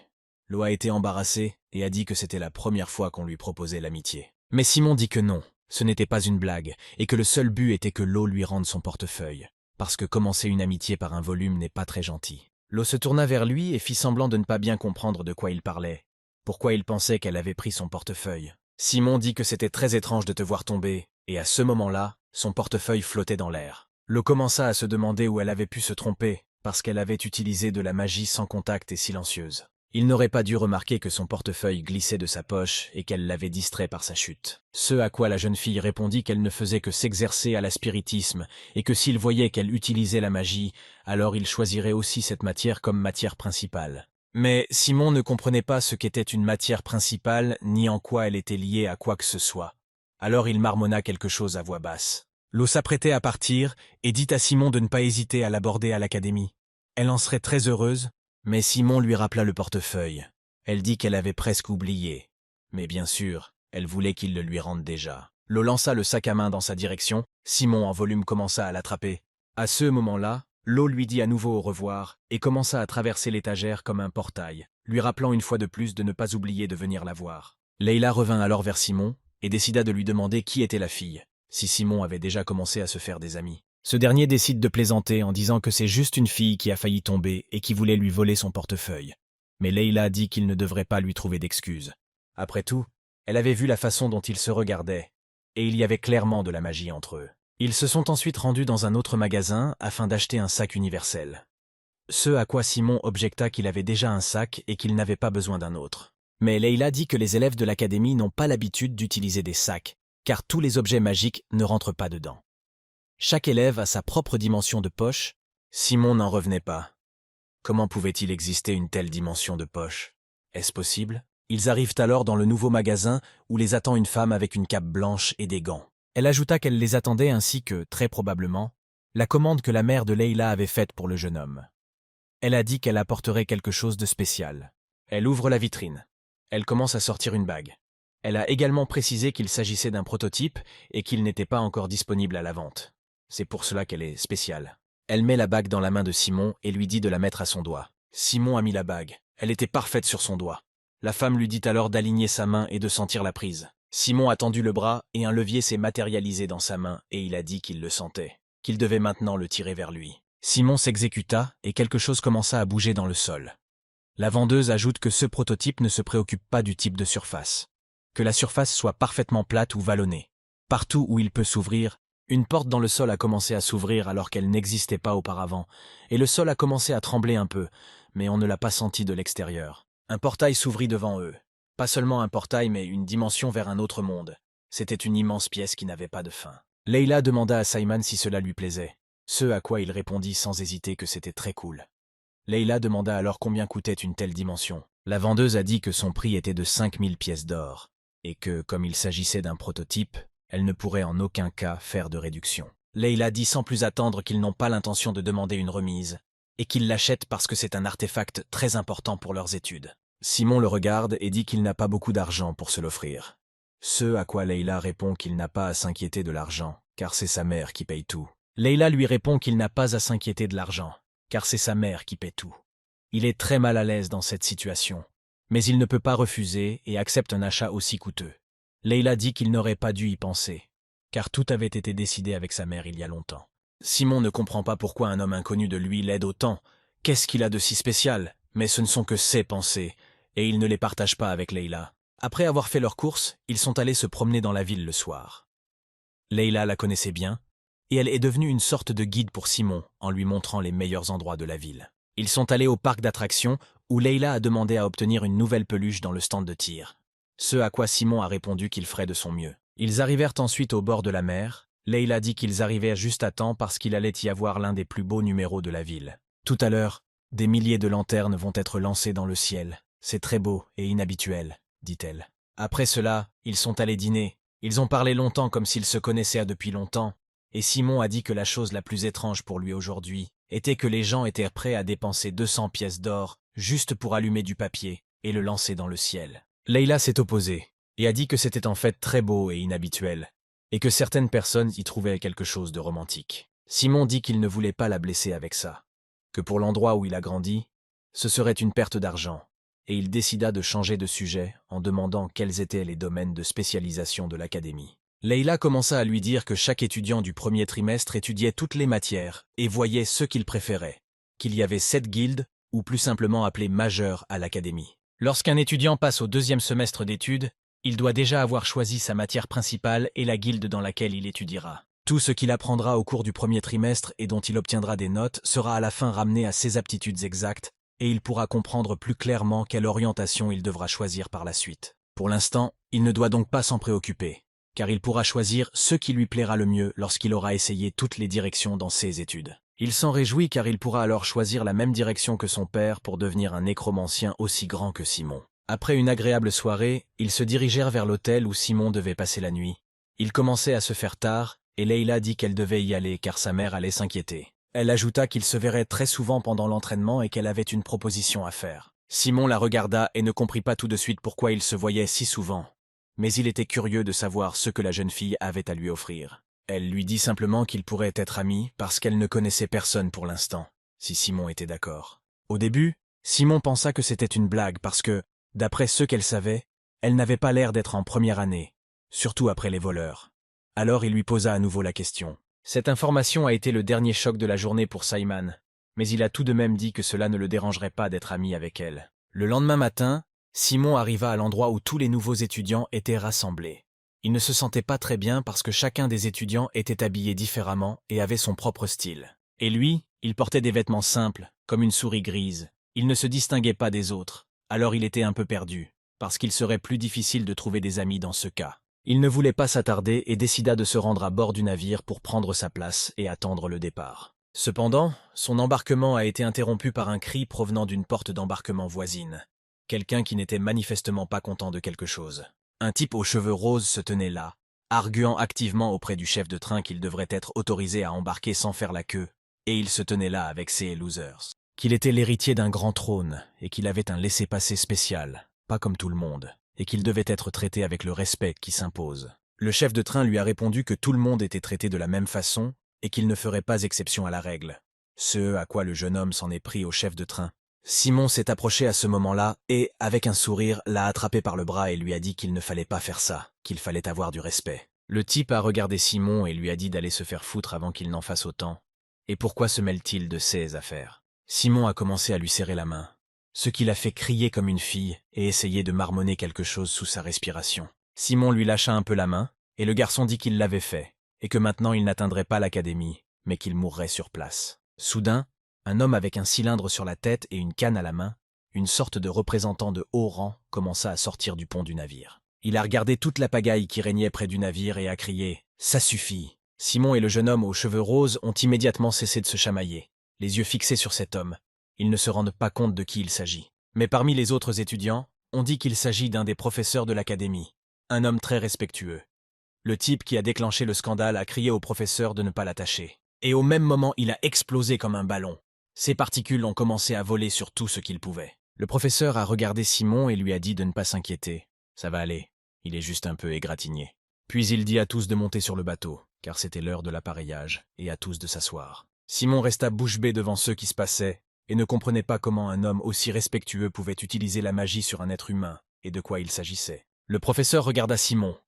L'eau a été embarrassée et a dit que c'était la première fois qu'on lui proposait l'amitié. Mais Simon dit que non, ce n'était pas une blague, et que le seul but était que l'eau lui rende son portefeuille, parce que commencer une amitié par un volume n'est pas très gentil. L'eau se tourna vers lui et fit semblant de ne pas bien comprendre de quoi il parlait, pourquoi il pensait qu'elle avait pris son portefeuille. Simon dit que c'était très étrange de te voir tomber, et à ce moment-là, son portefeuille flottait dans l'air. L'eau commença à se demander où elle avait pu se tromper, parce qu'elle avait utilisé de la magie sans contact et silencieuse. Il n'aurait pas dû remarquer que son portefeuille glissait de sa poche et qu'elle l'avait distrait par sa chute. Ce à quoi la jeune fille répondit qu'elle ne faisait que s'exercer à la spiritisme et que s'il voyait qu'elle utilisait la magie, alors il choisirait aussi cette matière comme matière principale. Mais Simon ne comprenait pas ce qu'était une matière principale ni en quoi elle était liée à quoi que ce soit. Alors il marmonna quelque chose à voix basse. L'eau s'apprêtait à partir et dit à Simon de ne pas hésiter à l'aborder à l'académie. Elle en serait très heureuse, mais Simon lui rappela le portefeuille. Elle dit qu'elle avait presque oublié. Mais bien sûr, elle voulait qu'il le lui rende déjà. L'eau lança le sac à main dans sa direction. Simon en volume commença à l'attraper. À ce moment-là, l'eau lui dit à nouveau au revoir et commença à traverser l'étagère comme un portail, lui rappelant une fois de plus de ne pas oublier de venir la voir. Leila revint alors vers Simon et décida de lui demander qui était la fille, si Simon avait déjà commencé à se faire des amis. Ce dernier décide de plaisanter en disant que c'est juste une fille qui a failli tomber et qui voulait lui voler son portefeuille. Mais Leila dit qu'il ne devrait pas lui trouver d'excuses. Après tout, elle avait vu la façon dont ils se regardaient, et il y avait clairement de la magie entre eux. Ils se sont ensuite rendus dans un autre magasin afin d'acheter un sac universel. Ce à quoi Simon objecta qu'il avait déjà un sac et qu'il n'avait pas besoin d'un autre. Mais Leila dit que les élèves de l'académie n'ont pas l'habitude d'utiliser des sacs, car tous les objets magiques ne rentrent pas dedans. Chaque élève a sa propre dimension de poche. Simon n'en revenait pas. Comment pouvait-il exister une telle dimension de poche? Est-ce possible? Ils arrivent alors dans le nouveau magasin où les attend une femme avec une cape blanche et des gants. Elle ajouta qu'elle les attendait ainsi que, très probablement, la commande que la mère de Leila avait faite pour le jeune homme. Elle a dit qu'elle apporterait quelque chose de spécial. Elle ouvre la vitrine. Elle commence à sortir une bague. Elle a également précisé qu'il s'agissait d'un prototype et qu'il n'était pas encore disponible à la vente. C'est pour cela qu'elle est spéciale. Elle met la bague dans la main de Simon et lui dit de la mettre à son doigt. Simon a mis la bague. Elle était parfaite sur son doigt. La femme lui dit alors d'aligner sa main et de sentir la prise. Simon a tendu le bras et un levier s'est matérialisé dans sa main et il a dit qu'il le sentait, qu'il devait maintenant le tirer vers lui. Simon s'exécuta et quelque chose commença à bouger dans le sol. La vendeuse ajoute que ce prototype ne se préoccupe pas du type de surface. Que la surface soit parfaitement plate ou vallonnée. Partout où il peut s'ouvrir, une porte dans le sol a commencé à s'ouvrir alors qu'elle n'existait pas auparavant, et le sol a commencé à trembler un peu, mais on ne l'a pas senti de l'extérieur. Un portail s'ouvrit devant eux. Pas seulement un portail, mais une dimension vers un autre monde. C'était une immense pièce qui n'avait pas de fin. Leila demanda à Simon si cela lui plaisait, ce à quoi il répondit sans hésiter que c'était très cool. Leila demanda alors combien coûtait une telle dimension. La vendeuse a dit que son prix était de 5000 pièces d'or, et que, comme il s'agissait d'un prototype, elle ne pourrait en aucun cas faire de réduction. Leila dit sans plus attendre qu'ils n'ont pas l'intention de demander une remise, et qu'ils l'achètent parce que c'est un artefact très important pour leurs études. Simon le regarde et dit qu'il n'a pas beaucoup d'argent pour se l'offrir. Ce à quoi Leila répond qu'il n'a pas à s'inquiéter de l'argent, car c'est sa mère qui paye tout. Leila lui répond qu'il n'a pas à s'inquiéter de l'argent, car c'est sa mère qui paie tout. Il est très mal à l'aise dans cette situation, mais il ne peut pas refuser et accepte un achat aussi coûteux. Leila dit qu'il n'aurait pas dû y penser, car tout avait été décidé avec sa mère il y a longtemps. Simon ne comprend pas pourquoi un homme inconnu de lui l'aide autant. Qu'est-ce qu'il a de si spécial? Mais ce ne sont que ses pensées, et il ne les partage pas avec Leila. Après avoir fait leurs courses, ils sont allés se promener dans la ville le soir. Leila la connaissait bien, et elle est devenue une sorte de guide pour Simon en lui montrant les meilleurs endroits de la ville. Ils sont allés au parc d'attractions où Leila a demandé à obtenir une nouvelle peluche dans le stand de tir. Ce à quoi Simon a répondu qu'il ferait de son mieux. Ils arrivèrent ensuite au bord de la mer. Leila dit qu'ils arrivèrent juste à temps parce qu'il allait y avoir l'un des plus beaux numéros de la ville. Tout à l'heure, des milliers de lanternes vont être lancées dans le ciel. C'est très beau et inhabituel, dit-elle. Après cela, ils sont allés dîner. Ils ont parlé longtemps comme s'ils se connaissaient depuis longtemps, et Simon a dit que la chose la plus étrange pour lui aujourd'hui était que les gens étaient prêts à dépenser 200 pièces d'or juste pour allumer du papier et le lancer dans le ciel. Leila s'est opposée et a dit que c'était en fait très beau et inhabituel, et que certaines personnes y trouvaient quelque chose de romantique. Simon dit qu'il ne voulait pas la blesser avec ça, que pour l'endroit où il a grandi, ce serait une perte d'argent, et il décida de changer de sujet en demandant quels étaient les domaines de spécialisation de l'académie. Leila commença à lui dire que chaque étudiant du premier trimestre étudiait toutes les matières et voyait ce qu'il préférait, qu'il y avait 7 guildes, ou plus simplement appelées majeures à l'académie. Lorsqu'un étudiant passe au 2e semestre d'études, il doit déjà avoir choisi sa matière principale et la guilde dans laquelle il étudiera. Tout ce qu'il apprendra au cours du premier trimestre et dont il obtiendra des notes sera à la fin ramené à ses aptitudes exactes, et il pourra comprendre plus clairement quelle orientation il devra choisir par la suite. Pour l'instant, il ne doit donc pas s'en préoccuper, car il pourra choisir ce qui lui plaira le mieux lorsqu'il aura essayé toutes les directions dans ses études. Il s'en réjouit car il pourra alors choisir la même direction que son père pour devenir un nécromancien aussi grand que Simon. Après une agréable soirée, ils se dirigèrent vers l'hôtel où Simon devait passer la nuit. Il commençait à se faire tard, et Leila dit qu'elle devait y aller car sa mère allait s'inquiéter. Elle ajouta qu'ils se verraient très souvent pendant l'entraînement et qu'elle avait une proposition à faire. Simon la regarda et ne comprit pas tout de suite pourquoi ils se voyaient si souvent, mais il était curieux de savoir ce que la jeune fille avait à lui offrir. Elle lui dit simplement qu'ils pourraient être amis parce qu'elle ne connaissait personne pour l'instant, si Simon était d'accord. Au début, Simon pensa que c'était une blague parce que, d'après ce qu'elle savait, elle n'avait pas l'air d'être en première année, surtout après les voleurs. Alors il lui posa à nouveau la question. Cette information a été le dernier choc de la journée pour Simon, mais il a tout de même dit que cela ne le dérangerait pas d'être ami avec elle. Le lendemain matin, Simon arriva à l'endroit où tous les nouveaux étudiants étaient rassemblés. Il ne se sentait pas très bien parce que chacun des étudiants était habillé différemment et avait son propre style. Et lui, il portait des vêtements simples, comme une souris grise. Il ne se distinguait pas des autres, alors il était un peu perdu, parce qu'il serait plus difficile de trouver des amis dans ce cas. Il ne voulait pas s'attarder et décida de se rendre à bord du navire pour prendre sa place et attendre le départ. Cependant, son embarquement a été interrompu par un cri provenant d'une porte d'embarquement voisine. Quelqu'un qui n'était manifestement pas content de quelque chose. Un type aux cheveux roses se tenait là, arguant activement auprès du chef de train qu'il devrait être autorisé à embarquer sans faire la queue, et il se tenait là avec ses losers. Qu'il était l'héritier d'un grand trône et qu'il avait un laissez-passer spécial, pas comme tout le monde, et qu'il devait être traité avec le respect qui s'impose. Le chef de train lui a répondu que tout le monde était traité de la même façon et qu'il ne ferait pas exception à la règle. Ce à quoi le jeune homme s'en est pris au chef de train. Simon s'est approché à ce moment-là et, avec un sourire, l'a attrapé par le bras et lui a dit qu'il ne fallait pas faire ça, qu'il fallait avoir du respect. Le type a regardé Simon et lui a dit d'aller se faire foutre avant qu'il n'en fasse autant. Et pourquoi se mêle-t-il de ses affaires? Simon a commencé à lui serrer la main, ce qui l'a fait crier comme une fille et essayer de marmonner quelque chose sous sa respiration. Simon lui lâcha un peu la main, et le garçon dit qu'il l'avait fait, et que maintenant il n'atteindrait pas l'académie, mais qu'il mourrait sur place. Soudain, un homme avec un cylindre sur la tête et une canne à la main, une sorte de représentant de haut rang, commença à sortir du pont du navire. Il a regardé toute la pagaille qui régnait près du navire et a crié « Ça suffit !» Simon et le jeune homme aux cheveux roses ont immédiatement cessé de se chamailler, les yeux fixés sur cet homme. Ils ne se rendent pas compte de qui il s'agit. Mais parmi les autres étudiants, on dit qu'il s'agit d'un des professeurs de l'académie, un homme très respectueux. Le type qui a déclenché le scandale a crié au professeur de ne pas l'attacher. Et au même moment, il a explosé comme un ballon. Ces particules ont commencé à voler sur tout ce qu'il pouvait. Le professeur a regardé Simon et lui a dit de ne pas s'inquiéter. Ça va aller, il est juste un peu égratigné. Puis il dit à tous de monter sur le bateau, car c'était l'heure de l'appareillage, et à tous de s'asseoir. Simon resta bouche bée devant ce qui se passait, et ne comprenait pas comment un homme aussi respectueux pouvait utiliser la magie sur un être humain, et de quoi il s'agissait. Le professeur regarda Simon,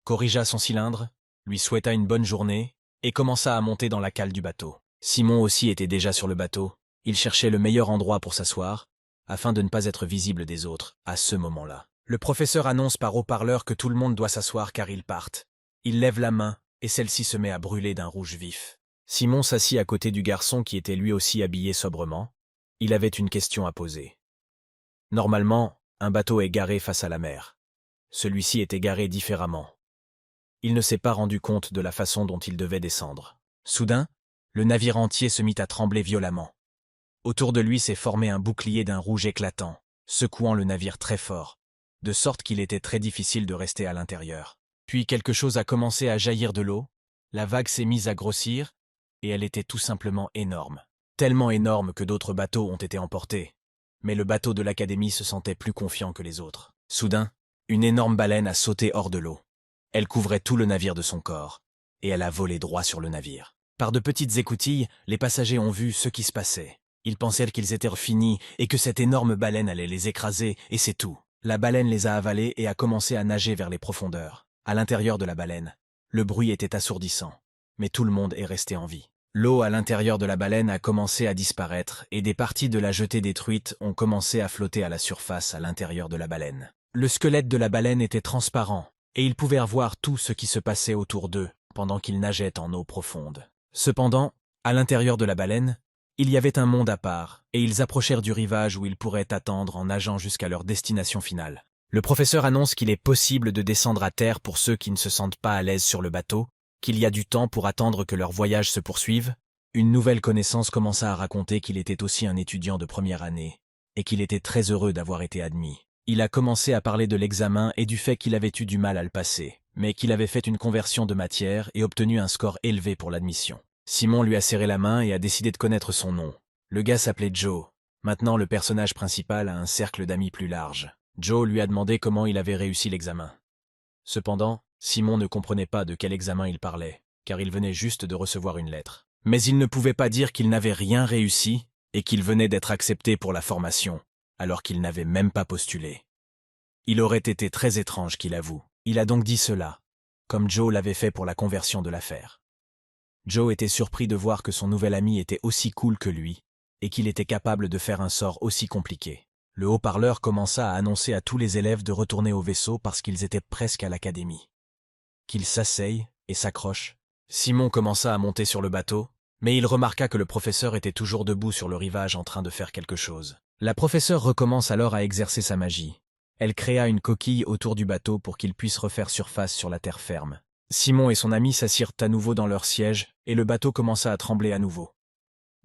corrigea son cylindre, lui souhaita une bonne journée, et commença à monter dans la cale du bateau. Simon aussi était déjà sur le bateau. Il cherchait le meilleur endroit pour s'asseoir, afin de ne pas être visible des autres, à ce moment-là. Le professeur annonce par haut-parleur que tout le monde doit s'asseoir car ils partent. Il lève la main, et celle-ci se met à brûler d'un rouge vif. Simon s'assit à côté du garçon qui était lui aussi habillé sobrement. Il avait une question à poser. Normalement, un bateau est garé face à la mer. Celui-ci était garé différemment. Il ne s'est pas rendu compte de la façon dont il devait descendre. Soudain, le navire entier se mit à trembler violemment. Autour de lui s'est formé un bouclier d'un rouge éclatant, secouant le navire très fort, de sorte qu'il était très difficile de rester à l'intérieur. Puis quelque chose a commencé à jaillir de l'eau, la vague s'est mise à grossir, et elle était tout simplement énorme. Tellement énorme que d'autres bateaux ont été emportés. Mais le bateau de l'Académie se sentait plus confiant que les autres. Soudain, une énorme baleine a sauté hors de l'eau. Elle couvrait tout le navire de son corps, et elle a volé droit sur le navire. Par de petites écoutilles, les passagers ont vu ce qui se passait. Ils pensèrent qu'ils étaient finis et que cette énorme baleine allait les écraser, et c'est tout. La baleine les a avalés et a commencé à nager vers les profondeurs. À l'intérieur de la baleine, le bruit était assourdissant, mais tout le monde est resté en vie. L'eau à l'intérieur de la baleine a commencé à disparaître et des parties de la jetée détruite ont commencé à flotter à la surface à l'intérieur de la baleine. Le squelette de la baleine était transparent et ils pouvaient voir tout ce qui se passait autour d'eux pendant qu'ils nageaient en eau profonde. Cependant, à l'intérieur de la baleine, il y avait un monde à part et ils approchèrent du rivage où ils pourraient attendre en nageant jusqu'à leur destination finale. Le professeur annonce qu'il est possible de descendre à terre pour ceux qui ne se sentent pas à l'aise sur le bateau, qu'il y a du temps pour attendre que leur voyage se poursuive. Une nouvelle connaissance commença à raconter qu'il était aussi un étudiant de première année, et qu'il était très heureux d'avoir été admis. Il a commencé à parler de l'examen et du fait qu'il avait eu du mal à le passer, mais qu'il avait fait une conversion de matière et obtenu un score élevé pour l'admission. Simon lui a serré la main et a décidé de connaître son nom. Le gars s'appelait Joe. Maintenant, le personnage principal a un cercle d'amis plus large. Joe lui a demandé comment il avait réussi l'examen. Cependant, Simon ne comprenait pas de quel examen il parlait, car il venait juste de recevoir une lettre. Mais il ne pouvait pas dire qu'il n'avait rien réussi et qu'il venait d'être accepté pour la formation, alors qu'il n'avait même pas postulé. Il aurait été très étrange qu'il avoue. Il a donc dit cela, comme Joe l'avait fait pour la conversion de l'affaire. Joe était surpris de voir que son nouvel ami était aussi cool que lui, et qu'il était capable de faire un sort aussi compliqué. Le haut-parleur commença à annoncer à tous les élèves de retourner au vaisseau parce qu'ils étaient presque à l'académie. Qu'ils s'asseyent et s'accrochent. Simon commença à monter sur le bateau, mais il remarqua que le professeur était toujours debout sur le rivage en train de faire quelque chose. La professeure recommence alors à exercer sa magie. Elle créa une coquille autour du bateau pour qu'il puisse refaire surface sur la terre ferme. Simon et son ami s'assirent à nouveau dans leur siège et le bateau commença à trembler à nouveau.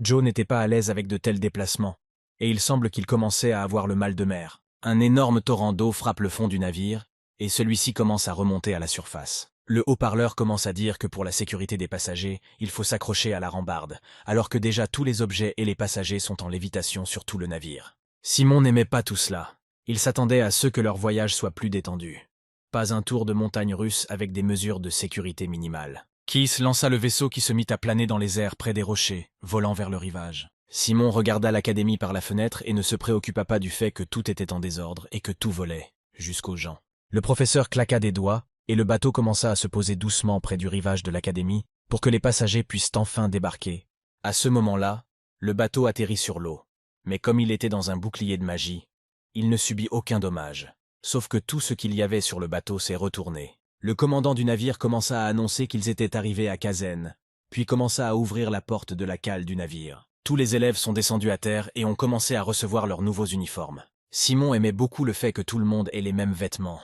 Joe n'était pas à l'aise avec de tels déplacements, et il semble qu'il commençait à avoir le mal de mer. Un énorme torrent d'eau frappe le fond du navire, et celui-ci commence à remonter à la surface. Le haut-parleur commence à dire que pour la sécurité des passagers, il faut s'accrocher à la rambarde, alors que déjà tous les objets et les passagers sont en lévitation sur tout le navire. Simon n'aimait pas tout cela. Il s'attendait à ce que leur voyage soit plus détendu. Pas un tour de montagne russe avec des mesures de sécurité minimales. Keith lança le vaisseau qui se mit à planer dans les airs près des rochers, volant vers le rivage. Simon regarda l'académie par la fenêtre et ne se préoccupa pas du fait que tout était en désordre et que tout volait, jusqu'aux gens. Le professeur claqua des doigts, et le bateau commença à se poser doucement près du rivage de l'académie pour que les passagers puissent enfin débarquer. À ce moment-là, le bateau atterrit sur l'eau, mais comme il était dans un bouclier de magie, il ne subit aucun dommage. Sauf que tout ce qu'il y avait sur le bateau s'est retourné. Le commandant du navire commença à annoncer qu'ils étaient arrivés à Kazen, puis commença à ouvrir la porte de la cale du navire. Tous les élèves sont descendus à terre et ont commencé à recevoir leurs nouveaux uniformes. Simon aimait beaucoup le fait que tout le monde ait les mêmes vêtements.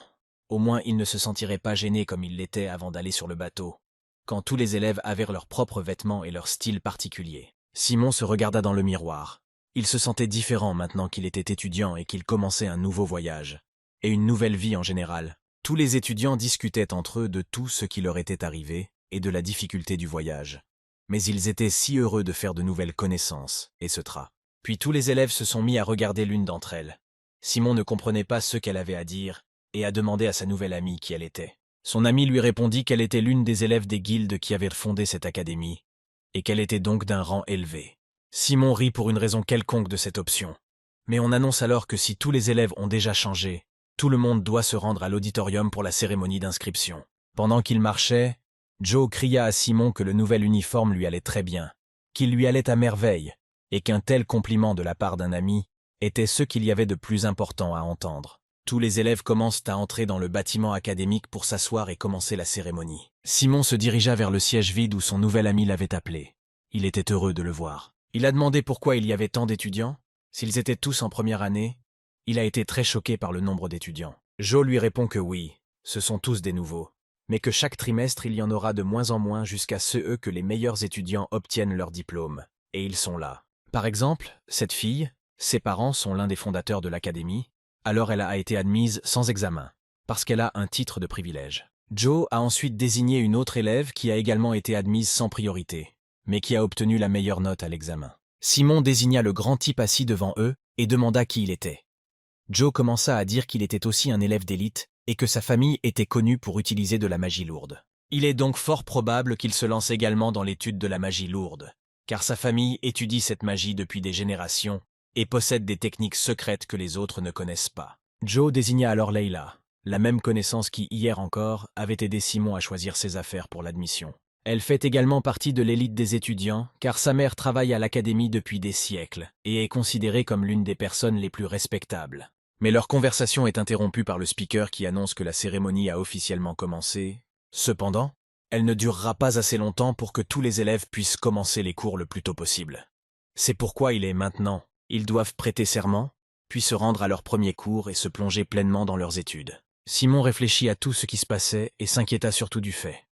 Au moins, il ne se sentirait pas gêné comme il l'était avant d'aller sur le bateau, quand tous les élèves avaient leurs propres vêtements et leur style particulier. Simon se regarda dans le miroir. Il se sentait différent maintenant qu'il était étudiant et qu'il commençait un nouveau voyage. Et une nouvelle vie en général. Tous les étudiants discutaient entre eux de tout ce qui leur était arrivé et de la difficulté du voyage. Mais ils étaient si heureux de faire de nouvelles connaissances, etc. Puis tous les élèves se sont mis à regarder l'une d'entre elles. Simon ne comprenait pas ce qu'elle avait à dire et a demandé à sa nouvelle amie qui elle était. Son amie lui répondit qu'elle était l'une des élèves des guildes qui avaient fondé cette académie et qu'elle était donc d'un rang élevé. Simon rit pour une raison quelconque de cette option. Mais on annonce alors que si tous les élèves ont déjà changé, tout le monde doit se rendre à l'auditorium pour la cérémonie d'inscription. Pendant qu'il marchait, Joe cria à Simon que le nouvel uniforme lui allait très bien, qu'il lui allait à merveille, et qu'un tel compliment de la part d'un ami était ce qu'il y avait de plus important à entendre. Tous les élèves commencent à entrer dans le bâtiment académique pour s'asseoir et commencer la cérémonie. Simon se dirigea vers le siège vide où son nouvel ami l'avait appelé. Il était heureux de le voir. Il a demandé pourquoi il y avait tant d'étudiants, s'ils étaient tous en première année. Il a été très choqué par le nombre d'étudiants. Joe lui répond que oui, ce sont tous des nouveaux, mais que chaque trimestre il y en aura de moins en moins jusqu'à ce que les meilleurs étudiants obtiennent leur diplôme. Et ils sont là. Par exemple, cette fille, ses parents sont l'un des fondateurs de l'académie, alors elle a été admise sans examen, parce qu'elle a un titre de privilège. Joe a ensuite désigné une autre élève qui a également été admise sans priorité, mais qui a obtenu la meilleure note à l'examen. Simon désigna le grand type assis devant eux et demanda qui il était. Joe commença à dire qu'il était aussi un élève d'élite et que sa famille était connue pour utiliser de la magie lourde. Il est donc fort probable qu'il se lance également dans l'étude de la magie lourde, car sa famille étudie cette magie depuis des générations et possède des techniques secrètes que les autres ne connaissent pas. Joe désigna alors Leila, la même connaissance qui, hier encore, avait aidé Simon à choisir ses affaires pour l'admission. Elle fait également partie de l'élite des étudiants, car sa mère travaille à l'académie depuis des siècles et est considérée comme l'une des personnes les plus respectables. Mais leur conversation est interrompue par le speaker qui annonce que la cérémonie a officiellement commencé. Cependant, elle ne durera pas assez longtemps pour que tous les élèves puissent commencer les cours le plus tôt possible. C'est pourquoi il est maintenant. Ils doivent prêter serment, puis se rendre à leur premier cours et se plonger pleinement dans leurs études. Simon réfléchit à tout ce qui se passait et s'inquiéta surtout du fait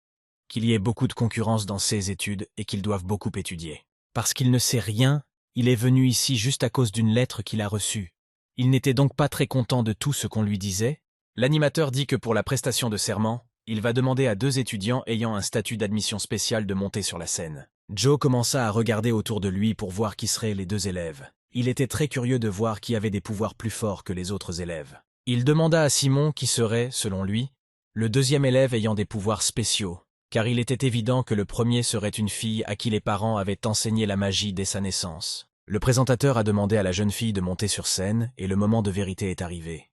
qu'il y ait beaucoup de concurrence dans ses études et qu'ils doivent beaucoup étudier. Parce qu'il ne sait rien, il est venu ici juste à cause d'une lettre qu'il a reçue. Il n'était donc pas très content de tout ce qu'on lui disait. L'animateur dit que pour la prestation de serment, il va demander à 2 étudiants ayant un statut d'admission spécial de monter sur la scène. Joe commença à regarder autour de lui pour voir qui seraient les 2 élèves. Il était très curieux de voir qui avait des pouvoirs plus forts que les autres élèves. Il demanda à Simon qui serait, selon lui, le 2e élève ayant des pouvoirs spéciaux, car il était évident que le premier serait une fille à qui les parents avaient enseigné la magie dès sa naissance. Le présentateur a demandé à la jeune fille de monter sur scène et le moment de vérité est arrivé.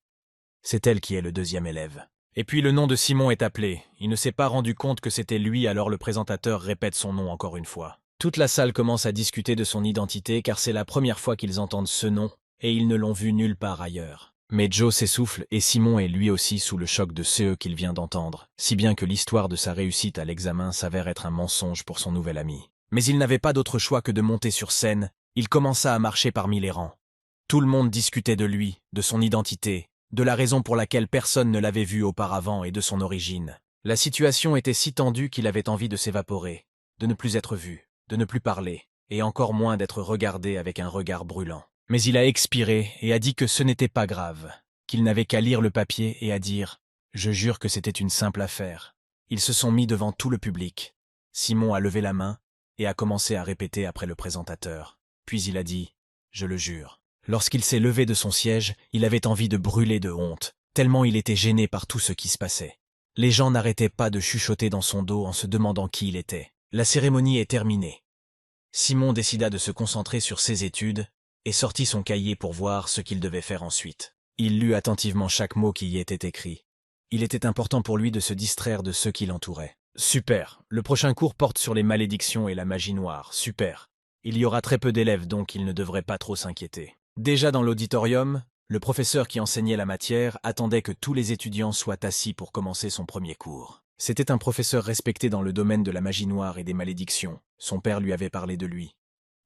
C'est elle qui est le 2e élève. Et puis le nom de Simon est appelé. Il ne s'est pas rendu compte que c'était lui, alors le présentateur répète son nom encore une fois. Toute la salle commence à discuter de son identité car c'est la première fois qu'ils entendent ce nom et ils ne l'ont vu nulle part ailleurs. Mais Joe s'essouffle et Simon est lui aussi sous le choc de ce qu'il vient d'entendre, si bien que l'histoire de sa réussite à l'examen s'avère être un mensonge pour son nouvel ami. Mais il n'avait pas d'autre choix que de monter sur scène. Il commença à marcher parmi les rangs. Tout le monde discutait de lui, de son identité, de la raison pour laquelle personne ne l'avait vu auparavant et de son origine. La situation était si tendue qu'il avait envie de s'évaporer, de ne plus être vu, de ne plus parler, et encore moins d'être regardé avec un regard brûlant. Mais il a expiré et a dit que ce n'était pas grave, qu'il n'avait qu'à lire le papier et à dire « Je jure que c'était une simple affaire ». Ils se sont mis devant tout le public. Simon a levé la main et a commencé à répéter après le présentateur. Puis il a dit « Je le jure ». Lorsqu'il s'est levé de son siège, il avait envie de brûler de honte, tellement il était gêné par tout ce qui se passait. Les gens n'arrêtaient pas de chuchoter dans son dos en se demandant qui il était. La cérémonie est terminée. Simon décida de se concentrer sur ses études et sortit son cahier pour voir ce qu'il devait faire ensuite. Il lut attentivement chaque mot qui y était écrit. Il était important pour lui de se distraire de ceux qui l'entouraient. Super, le prochain cours porte sur les malédictions et la magie noire, super. Il y aura très peu d'élèves donc il ne devrait pas trop s'inquiéter. Déjà dans l'auditorium, le professeur qui enseignait la matière attendait que tous les étudiants soient assis pour commencer son premier cours. C'était un professeur respecté dans le domaine de la magie noire et des malédictions. Son père lui avait parlé de lui.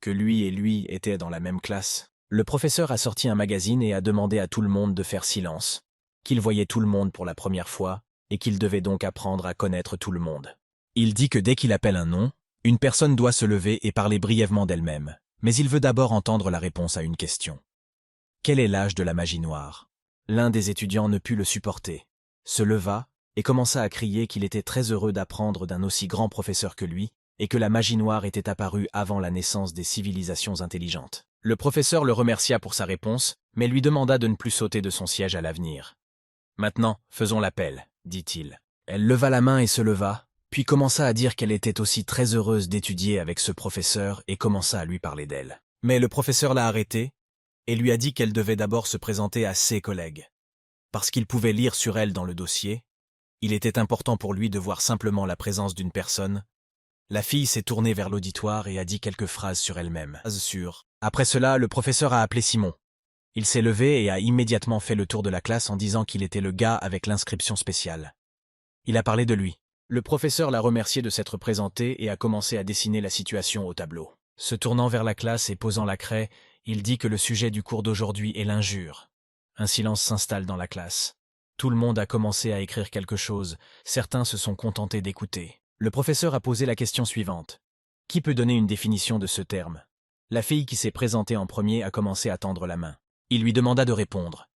Que lui et lui étaient dans la même classe. Le professeur a sorti un magazine et a demandé à tout le monde de faire silence, qu'il voyait tout le monde pour la première fois et qu'il devait donc apprendre à connaître tout le monde. Il dit que dès qu'il appelle un nom, une personne doit se lever et parler brièvement d'elle-même. Mais il veut d'abord entendre la réponse à une question. Quel est l'âge de la magie noire? L'un des étudiants ne put le supporter, se leva et commença à crier qu'il était très heureux d'apprendre d'un aussi grand professeur que lui, et que la magie noire était apparue avant la naissance des civilisations intelligentes. Le professeur le remercia pour sa réponse, mais lui demanda de ne plus sauter de son siège à l'avenir. Maintenant, faisons l'appel, dit-il. Elle leva la main et se leva, puis commença à dire qu'elle était aussi très heureuse d'étudier avec ce professeur et commença à lui parler d'elle. Mais le professeur l'a arrêtée et lui a dit qu'elle devait d'abord se présenter à ses collègues. Parce qu'il pouvait lire sur elle dans le dossier, il était important pour lui de voir simplement la présence d'une personne. La fille s'est tournée vers l'auditoire et a dit quelques phrases sur elle-même. Après cela, le professeur a appelé Simon. Il s'est levé et a immédiatement fait le tour de la classe en disant qu'il était le gars avec l'inscription spéciale. Il a parlé de lui. Le professeur l'a remercié de s'être présenté et a commencé à dessiner la situation au tableau. Se tournant vers la classe et posant la craie, il dit que le sujet du cours d'aujourd'hui est l'injure. Un silence s'installe dans la classe. Tout le monde a commencé à écrire quelque chose, certains se sont contentés d'écouter. Le professeur a posé la question suivante. Qui peut donner une définition de ce terme? La fille qui s'est présentée en premier a commencé à tendre la main. Il lui demanda de répondre.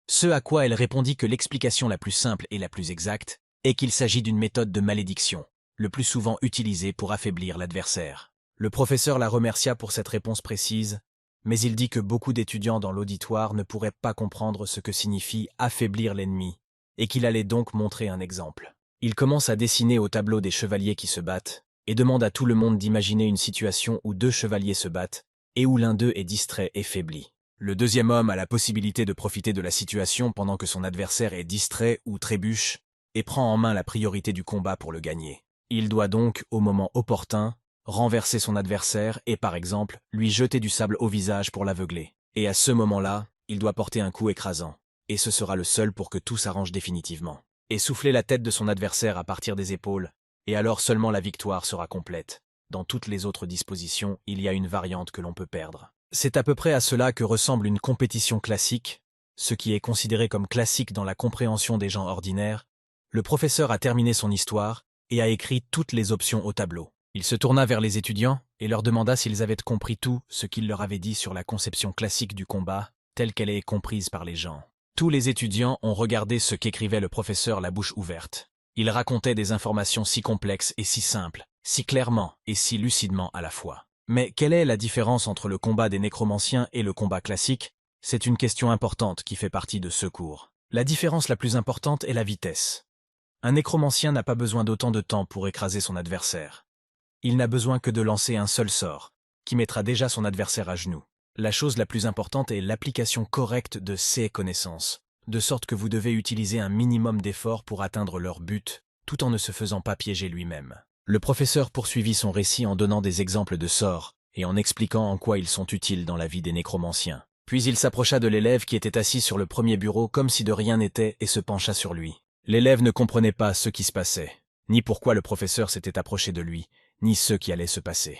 Ce à quoi elle répondit que l'explication la plus simple et la plus exacte est qu'il s'agit d'une méthode de malédiction, le plus souvent utilisée pour affaiblir l'adversaire. Le professeur la remercia pour cette réponse précise, mais il dit que beaucoup d'étudiants dans l'auditoire ne pourraient pas comprendre ce que signifie affaiblir l'ennemi, et qu'il allait donc montrer un exemple. Il commence à dessiner au tableau des chevaliers qui se battent, et demande à tout le monde d'imaginer une situation où deux chevaliers se battent, et où l'un d'eux est distrait et faibli. Le deuxième homme a la possibilité de profiter de la situation pendant que son adversaire est distrait ou trébuche, et prend en main la priorité du combat pour le gagner. Il doit donc, au moment opportun, renverser son adversaire et, par exemple, lui jeter du sable au visage pour l'aveugler. Et à ce moment-là, il doit porter un coup écrasant. Et ce sera le seul pour que tout s'arrange définitivement. Et souffler la tête de son adversaire à partir des épaules, et alors seulement la victoire sera complète. Dans toutes les autres dispositions, il y a une variante que l'on peut perdre. C'est à peu près à cela que ressemble une compétition classique, ce qui est considéré comme classique dans la compréhension des gens ordinaires. Le professeur a terminé son histoire et a écrit toutes les options au tableau. Il se tourna vers les étudiants et leur demanda s'ils avaient compris tout ce qu'il leur avait dit sur la conception classique du combat, telle qu'elle est comprise par les gens. Tous les étudiants ont regardé ce qu'écrivait le professeur la bouche ouverte. Il racontait des informations si complexes et si simples, si clairement et si lucidement à la fois. Mais quelle est la différence entre le combat des nécromanciens et le combat classique? C'est une question importante qui fait partie de ce cours. La différence la plus importante est la vitesse. Un nécromancien n'a pas besoin d'autant de temps pour écraser son adversaire. Il n'a besoin que de lancer un seul sort, qui mettra déjà son adversaire à genoux. La chose la plus importante est l'application correcte de ces connaissances, de sorte que vous devez utiliser un minimum d'efforts pour atteindre leur but, tout en ne se faisant pas piéger lui-même. Le professeur poursuivit son récit en donnant des exemples de sorts, et en expliquant en quoi ils sont utiles dans la vie des nécromanciens. Puis il s'approcha de l'élève qui était assis sur le premier bureau comme si de rien n'était et se pencha sur lui. L'élève ne comprenait pas ce qui se passait, ni pourquoi le professeur s'était approché de lui, ni ce qui allait se passer.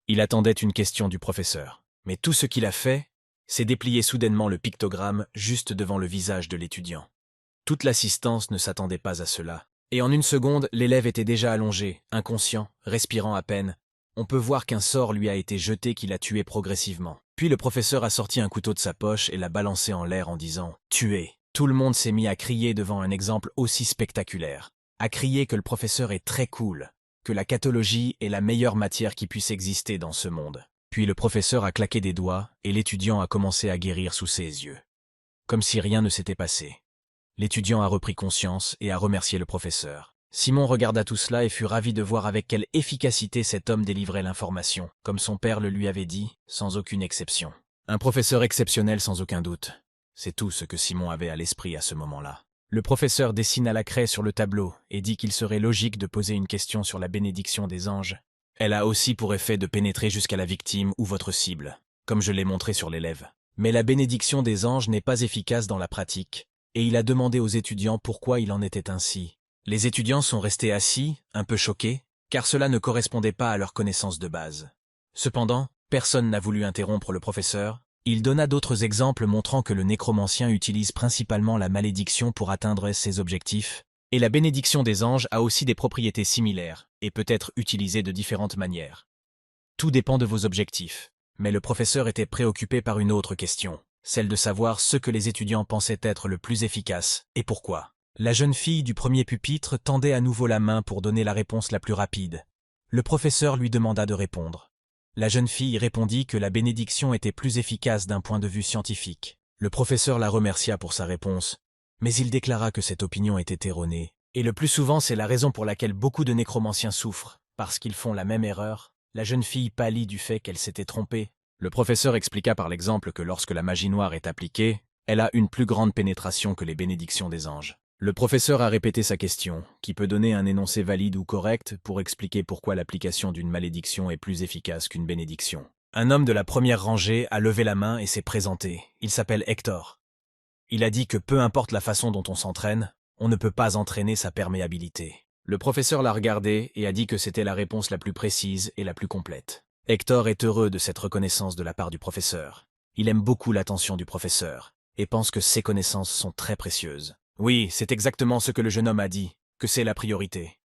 Il attendait une question du professeur, mais tout ce qu'il a fait, c'est déplier soudainement le pictogramme juste devant le visage de l'étudiant. Toute l'assistance ne s'attendait pas à cela, et en une seconde, l'élève était déjà allongé, inconscient, respirant à peine. On peut voir qu'un sort lui a été jeté qui l'a tué progressivement. Puis le professeur a sorti un couteau de sa poche et l'a balancé en l'air en disant « Tué ». Tout le monde s'est mis à crier devant un exemple aussi spectaculaire, à crier que le professeur est très cool, que la cathologie est la meilleure matière qui puisse exister dans ce monde. Puis le professeur a claqué des doigts et l'étudiant a commencé à guérir sous ses yeux. Comme si rien ne s'était passé. L'étudiant a repris conscience et a remercié le professeur. Simon regarda tout cela et fut ravi de voir avec quelle efficacité cet homme délivrait l'information, comme son père le lui avait dit, sans aucune exception. Un professeur exceptionnel sans aucun doute. C'est tout ce que Simon avait à l'esprit à ce moment-là. Le professeur dessina la craie sur le tableau et dit qu'il serait logique de poser une question sur la bénédiction des anges. Elle a aussi pour effet de pénétrer jusqu'à la victime ou votre cible, comme je l'ai montré sur l'élève. Mais la bénédiction des anges n'est pas efficace dans la pratique, et il a demandé aux étudiants pourquoi il en était ainsi. Les étudiants sont restés assis, un peu choqués, car cela ne correspondait pas à leur connaissance de base. Cependant, personne n'a voulu interrompre le professeur. Il donna d'autres exemples montrant que le nécromancien utilise principalement la malédiction pour atteindre ses objectifs, et la bénédiction des anges a aussi des propriétés similaires, et peut être utilisée de différentes manières. Tout dépend de vos objectifs. Mais le professeur était préoccupé par une autre question, celle de savoir ce que les étudiants pensaient être le plus efficace, et pourquoi. La jeune fille du premier pupitre tendait à nouveau la main pour donner la réponse la plus rapide. Le professeur lui demanda de répondre. La jeune fille répondit que la bénédiction était plus efficace d'un point de vue scientifique. Le professeur la remercia pour sa réponse, mais il déclara que cette opinion était erronée. Et le plus souvent, c'est la raison pour laquelle beaucoup de nécromanciens souffrent, parce qu'ils font la même erreur. La jeune fille pâlit du fait qu'elle s'était trompée. Le professeur expliqua par l'exemple que lorsque la magie noire est appliquée, elle a une plus grande pénétration que les bénédictions des anges. Le professeur a répété sa question, qui peut donner un énoncé valide ou correct pour expliquer pourquoi l'application d'une malédiction est plus efficace qu'une bénédiction. Un homme de la première rangée a levé la main et s'est présenté. Il s'appelle Hector. Il a dit que peu importe la façon dont on s'entraîne, on ne peut pas entraîner sa perméabilité. Le professeur l'a regardé et a dit que c'était la réponse la plus précise et la plus complète. Hector est heureux de cette reconnaissance de la part du professeur. Il aime beaucoup l'attention du professeur et pense que ses connaissances sont très précieuses. Oui, c'est exactement ce que le jeune homme a dit, que c'est la priorité.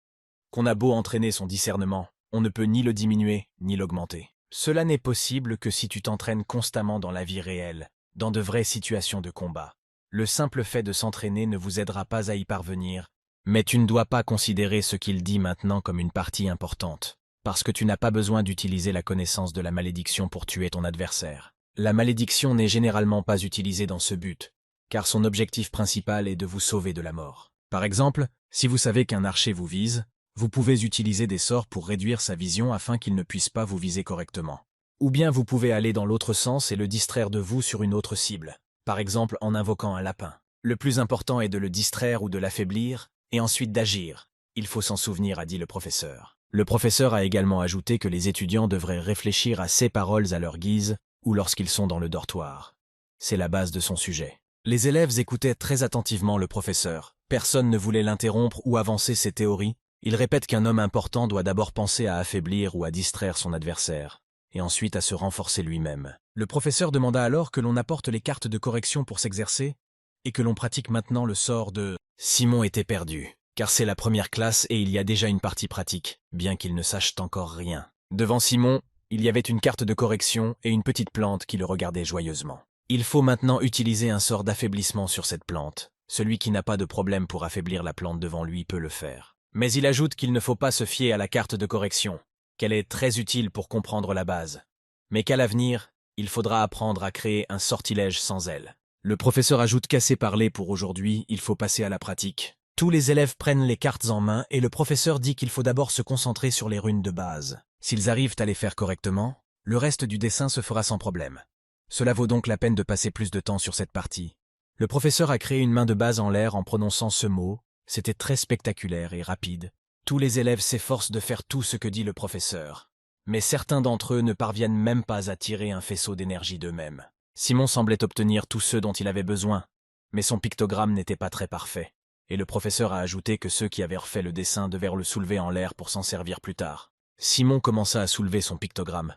Qu'on a beau entraîner son discernement, on ne peut ni le diminuer ni l'augmenter. Cela n'est possible que si tu t'entraînes constamment dans la vie réelle, dans de vraies situations de combat. Le simple fait de s'entraîner ne vous aidera pas à y parvenir, mais tu ne dois pas considérer ce qu'il dit maintenant comme une partie importante, parce que tu n'as pas besoin d'utiliser la connaissance de la malédiction pour tuer ton adversaire. La malédiction n'est généralement pas utilisée dans ce but, car son objectif principal est de vous sauver de la mort. Par exemple, si vous savez qu'un archer vous vise, vous pouvez utiliser des sorts pour réduire sa vision afin qu'il ne puisse pas vous viser correctement. Ou bien vous pouvez aller dans l'autre sens et le distraire de vous sur une autre cible, par exemple en invoquant un lapin. Le plus important est de le distraire ou de l'affaiblir, et ensuite d'agir. Il faut s'en souvenir, a dit le professeur. Le professeur a également ajouté que les étudiants devraient réfléchir à ces paroles à leur guise ou lorsqu'ils sont dans le dortoir. C'est la base de son sujet. Les élèves écoutaient très attentivement le professeur. Personne ne voulait l'interrompre ou avancer ses théories. Il répète qu'un homme important doit d'abord penser à affaiblir ou à distraire son adversaire, et ensuite à se renforcer lui-même. Le professeur demanda alors que l'on apporte les cartes de correction pour s'exercer, et que l'on pratique maintenant le sort de... Simon était perdu, car c'est la première classe et il y a déjà une partie pratique, bien qu'il ne sache encore rien. Devant Simon, il y avait une carte de correction et une petite plante qui le regardait joyeusement. Il faut maintenant utiliser un sort d'affaiblissement sur cette plante. Celui qui n'a pas de problème pour affaiblir la plante devant lui peut le faire. Mais il ajoute qu'il ne faut pas se fier à la carte de correction, qu'elle est très utile pour comprendre la base, mais qu'à l'avenir, il faudra apprendre à créer un sortilège sans elle. Le professeur ajoute qu'assez parlé pour aujourd'hui, il faut passer à la pratique. Tous les élèves prennent les cartes en main et le professeur dit qu'il faut d'abord se concentrer sur les runes de base. S'ils arrivent à les faire correctement, le reste du dessin se fera sans problème. Cela vaut donc la peine de passer plus de temps sur cette partie. Le professeur a créé une main de base en l'air en prononçant ce mot. C'était très spectaculaire et rapide. Tous les élèves s'efforcent de faire tout ce que dit le professeur. Mais certains d'entre eux ne parviennent même pas à tirer un faisceau d'énergie d'eux-mêmes. Simon semblait obtenir tous ceux dont il avait besoin, mais son pictogramme n'était pas très parfait. Et le professeur a ajouté que ceux qui avaient refait le dessin devaient le soulever en l'air pour s'en servir plus tard. Simon commença à soulever son pictogramme,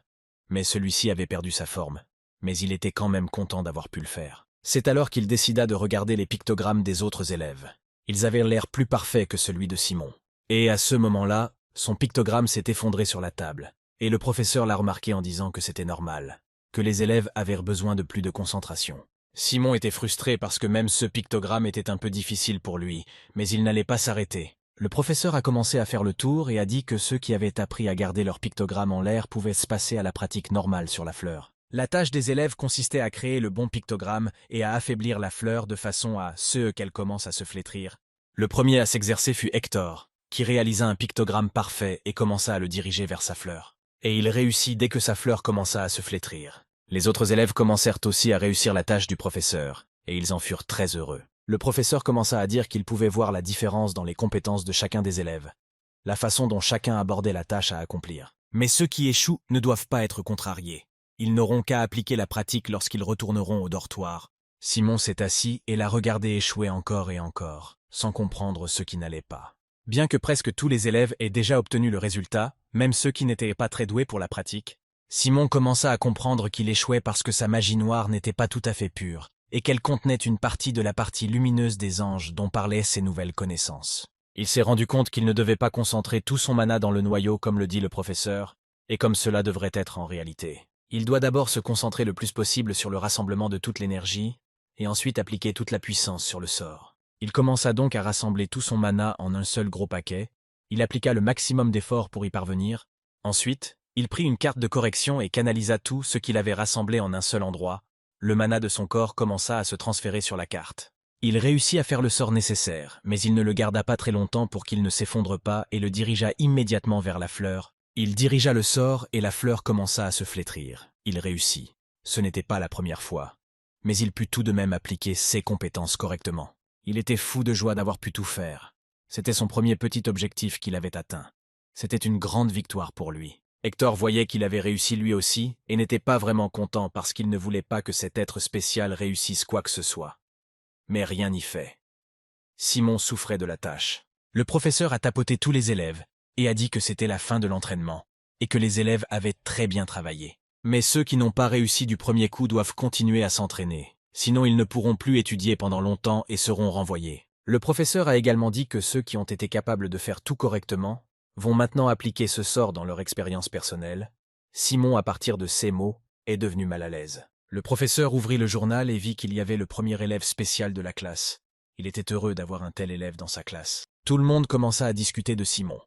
mais celui-ci avait perdu sa forme. Mais il était quand même content d'avoir pu le faire. C'est alors qu'il décida de regarder les pictogrammes des autres élèves. Ils avaient l'air plus parfaits que celui de Simon. Et à ce moment-là, son pictogramme s'est effondré sur la table. Et le professeur l'a remarqué en disant que c'était normal, que les élèves avaient besoin de plus de concentration. Simon était frustré parce que même ce pictogramme était un peu difficile pour lui, mais il n'allait pas s'arrêter. Le professeur a commencé à faire le tour et a dit que ceux qui avaient appris à garder leur pictogramme en l'air pouvaient se passer à la pratique normale sur la fleur. La tâche des élèves consistait à créer le bon pictogramme et à affaiblir la fleur de façon à ce qu'elle commence à se flétrir. Le premier à s'exercer fut Hector, qui réalisa un pictogramme parfait et commença à le diriger vers sa fleur. Et il réussit dès que sa fleur commença à se flétrir. Les autres élèves commencèrent aussi à réussir la tâche du professeur, et ils en furent très heureux. Le professeur commença à dire qu'il pouvait voir la différence dans les compétences de chacun des élèves, la façon dont chacun abordait la tâche à accomplir. Mais ceux qui échouent ne doivent pas être contrariés. Ils n'auront qu'à appliquer la pratique lorsqu'ils retourneront au dortoir. Simon s'est assis et l'a regardé échouer encore et encore, sans comprendre ce qui n'allait pas. Bien que presque tous les élèves aient déjà obtenu le résultat, même ceux qui n'étaient pas très doués pour la pratique, Simon commença à comprendre qu'il échouait parce que sa magie noire n'était pas tout à fait pure, et qu'elle contenait une partie de la partie lumineuse des anges dont parlaient ses nouvelles connaissances. Il s'est rendu compte qu'il ne devait pas concentrer tout son mana dans le noyau comme le dit le professeur, et comme cela devrait être en réalité. Il doit d'abord se concentrer le plus possible sur le rassemblement de toute l'énergie, et ensuite appliquer toute la puissance sur le sort. Il commença donc à rassembler tout son mana en un seul gros paquet, il appliqua le maximum d'efforts pour y parvenir, ensuite, il prit une carte de correction et canalisa tout ce qu'il avait rassemblé en un seul endroit, le mana de son corps commença à se transférer sur la carte. Il réussit à faire le sort nécessaire, mais il ne le garda pas très longtemps pour qu'il ne s'effondre pas et le dirigea immédiatement vers la fleur. Il dirigea le sort et la fleur commença à se flétrir. Il réussit. Ce n'était pas la première fois. Mais il put tout de même appliquer ses compétences correctement. Il était fou de joie d'avoir pu tout faire. C'était son premier petit objectif qu'il avait atteint. C'était une grande victoire pour lui. Hector voyait qu'il avait réussi lui aussi et n'était pas vraiment content parce qu'il ne voulait pas que cet être spécial réussisse quoi que ce soit. Mais rien n'y fait. Simon souffrait de la tâche. Le professeur a tapoté tous les élèves et a dit que c'était la fin de l'entraînement et que les élèves avaient très bien travaillé. Mais ceux qui n'ont pas réussi du premier coup doivent continuer à s'entraîner, sinon ils ne pourront plus étudier pendant longtemps et seront renvoyés. Le professeur a également dit que ceux qui ont été capables de faire tout correctement vont maintenant appliquer ce sort dans leur expérience personnelle. Simon, à partir de ces mots, est devenu mal à l'aise. Le professeur ouvrit le journal et vit qu'il y avait le premier élève spécial de la classe. Il était heureux d'avoir un tel élève dans sa classe. Tout le monde commença à discuter de Simon.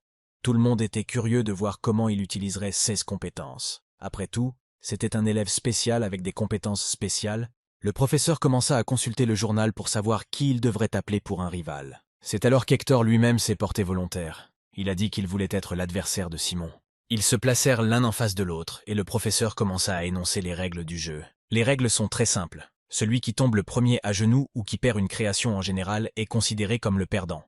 Tout le monde était curieux de voir comment il utiliserait ses compétences. Après tout, c'était un élève spécial avec des compétences spéciales. Le professeur commença à consulter le journal pour savoir qui il devrait appeler pour un rival. C'est alors qu'Hector lui-même s'est porté volontaire. Il a dit qu'il voulait être l'adversaire de Simon. Ils se placèrent l'un en face de l'autre et le professeur commença à énoncer les règles du jeu. Les règles sont très simples. Celui qui tombe le premier à genoux ou qui perd une création en général est considéré comme le perdant.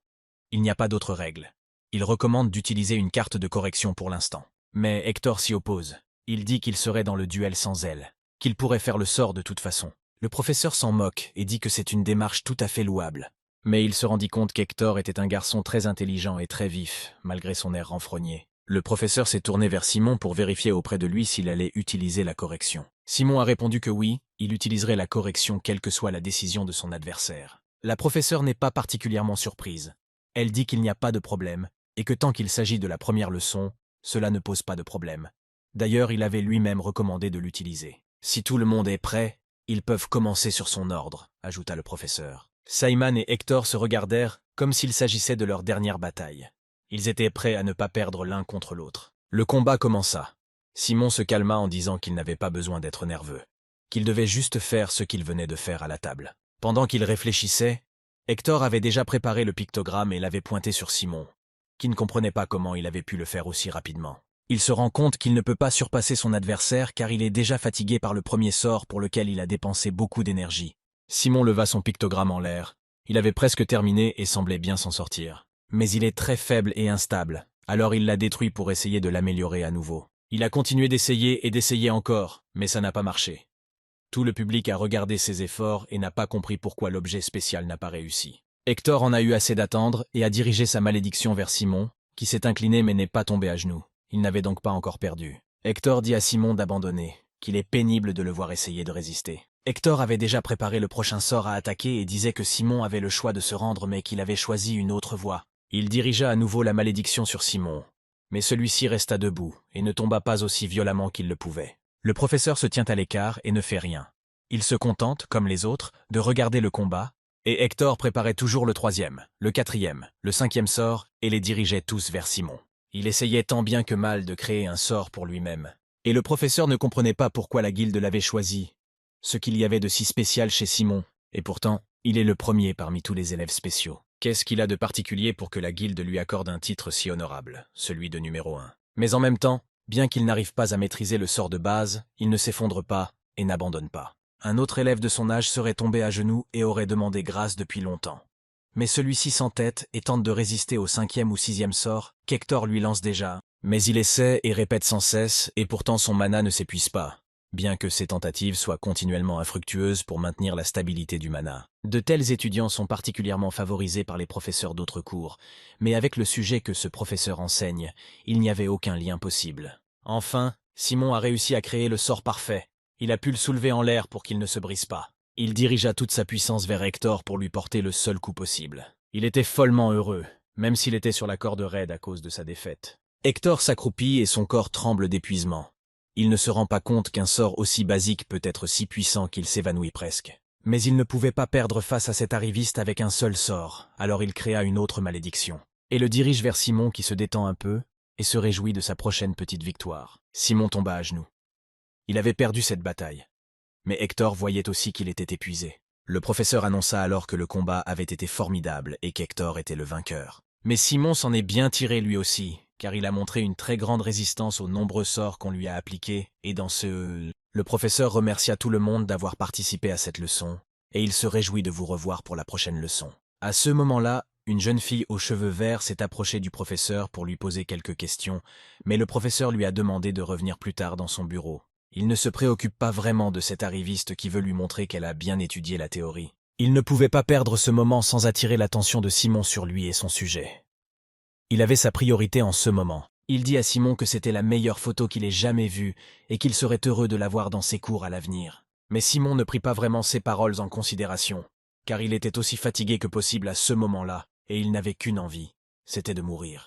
Il n'y a pas d'autres règles. Il recommande d'utiliser une carte de correction pour l'instant. Mais Hector s'y oppose. Il dit qu'il serait dans le duel sans elle, qu'il pourrait faire le sort de toute façon. Le professeur s'en moque et dit que c'est une démarche tout à fait louable. Mais il se rendit compte qu'Hector était un garçon très intelligent et très vif, malgré son air renfrogné. Le professeur s'est tourné vers Simon pour vérifier auprès de lui s'il allait utiliser la correction. Simon a répondu que oui, il utiliserait la correction quelle que soit la décision de son adversaire. La professeure n'est pas particulièrement surprise. Elle dit qu'il n'y a pas de problème, et que tant qu'il s'agit de la première leçon, cela ne pose pas de problème. D'ailleurs, il avait lui-même recommandé de l'utiliser. Si tout le monde est prêt, ils peuvent commencer sur son ordre, ajouta le professeur. Simon et Hector se regardèrent comme s'il s'agissait de leur dernière bataille. Ils étaient prêts à ne pas perdre l'un contre l'autre. Le combat commença. Simon se calma en disant qu'il n'avait pas besoin d'être nerveux, qu'il devait juste faire ce qu'il venait de faire à la table. Pendant qu'il réfléchissait, Hector avait déjà préparé le pictogramme et l'avait pointé sur Simon, qui ne comprenait pas comment il avait pu le faire aussi rapidement. Il se rend compte qu'il ne peut pas surpasser son adversaire car il est déjà fatigué par le premier sort pour lequel il a dépensé beaucoup d'énergie. Simon leva son pictogramme en l'air. Il avait presque terminé et semblait bien s'en sortir. Mais il est très faible et instable, alors il l'a détruit pour essayer de l'améliorer à nouveau. Il a continué d'essayer et d'essayer encore, mais ça n'a pas marché. Tout le public a regardé ses efforts et n'a pas compris pourquoi l'objet spécial n'a pas réussi. Hector en a eu assez d'attendre et a dirigé sa malédiction vers Simon, qui s'est incliné mais n'est pas tombé à genoux. Il n'avait donc pas encore perdu. Hector dit à Simon d'abandonner, qu'il est pénible de le voir essayer de résister. Hector avait déjà préparé le prochain sort à attaquer et disait que Simon avait le choix de se rendre mais qu'il avait choisi une autre voie. Il dirigea à nouveau la malédiction sur Simon, mais celui-ci resta debout et ne tomba pas aussi violemment qu'il le pouvait. Le professeur se tient à l'écart et ne fait rien. Il se contente, comme les autres, de regarder le combat, et Hector préparait toujours le troisième, le quatrième, le cinquième sort et les dirigeait tous vers Simon. Il essayait tant bien que mal de créer un sort pour lui-même. Et le professeur ne comprenait pas pourquoi la guilde l'avait choisi, ce qu'il y avait de si spécial chez Simon, et pourtant, il est le premier parmi tous les élèves spéciaux. Qu'est-ce qu'il a de particulier pour que la guilde lui accorde un titre si honorable, celui de numéro 1? Mais en même temps, bien qu'il n'arrive pas à maîtriser le sort de base, il ne s'effondre pas et n'abandonne pas. Un autre élève de son âge serait tombé à genoux et aurait demandé grâce depuis longtemps. Mais celui-ci s'entête et tente de résister au cinquième ou sixième sort qu'Hector lui lance déjà. Mais il essaie et répète sans cesse, et pourtant son mana ne s'épuise pas, bien que ses tentatives soient continuellement infructueuses pour maintenir la stabilité du mana. De tels étudiants sont particulièrement favorisés par les professeurs d'autres cours, mais avec le sujet que ce professeur enseigne, il n'y avait aucun lien possible. Enfin, Simon a réussi à créer le sort parfait. Il a pu le soulever en l'air pour qu'il ne se brise pas. Il dirigea toute sa puissance vers Hector pour lui porter le seul coup possible. Il était follement heureux, même s'il était sur la corde raide à cause de sa défaite. Hector s'accroupit et son corps tremble d'épuisement. Il ne se rend pas compte qu'un sort aussi basique peut être si puissant qu'il s'évanouit presque. Mais il ne pouvait pas perdre face à cet arriviste avec un seul sort, alors il créa une autre malédiction. Et le dirige vers Simon qui se détend un peu et se réjouit de sa prochaine petite victoire. Simon tomba à genoux. Il avait perdu cette bataille. Mais Hector voyait aussi qu'il était épuisé. Le professeur annonça alors que le combat avait été formidable et qu'Hector était le vainqueur. Mais Simon s'en est bien tiré lui aussi, car il a montré une très grande résistance aux nombreux sorts qu'on lui a appliqués, et dans ce... Le professeur remercia tout le monde d'avoir participé à cette leçon, et il se réjouit de vous revoir pour la prochaine leçon. À ce moment-là, une jeune fille aux cheveux verts s'est approchée du professeur pour lui poser quelques questions, mais le professeur lui a demandé de revenir plus tard dans son bureau. Il ne se préoccupe pas vraiment de cette arriviste qui veut lui montrer qu'elle a bien étudié la théorie. Il ne pouvait pas perdre ce moment sans attirer l'attention de Simon sur lui et son sujet. Il avait sa priorité en ce moment. Il dit à Simon que c'était la meilleure photo qu'il ait jamais vue et qu'il serait heureux de la voir dans ses cours à l'avenir. Mais Simon ne prit pas vraiment ses paroles en considération, car il était aussi fatigué que possible à ce moment-là, et il n'avait qu'une envie, c'était de mourir.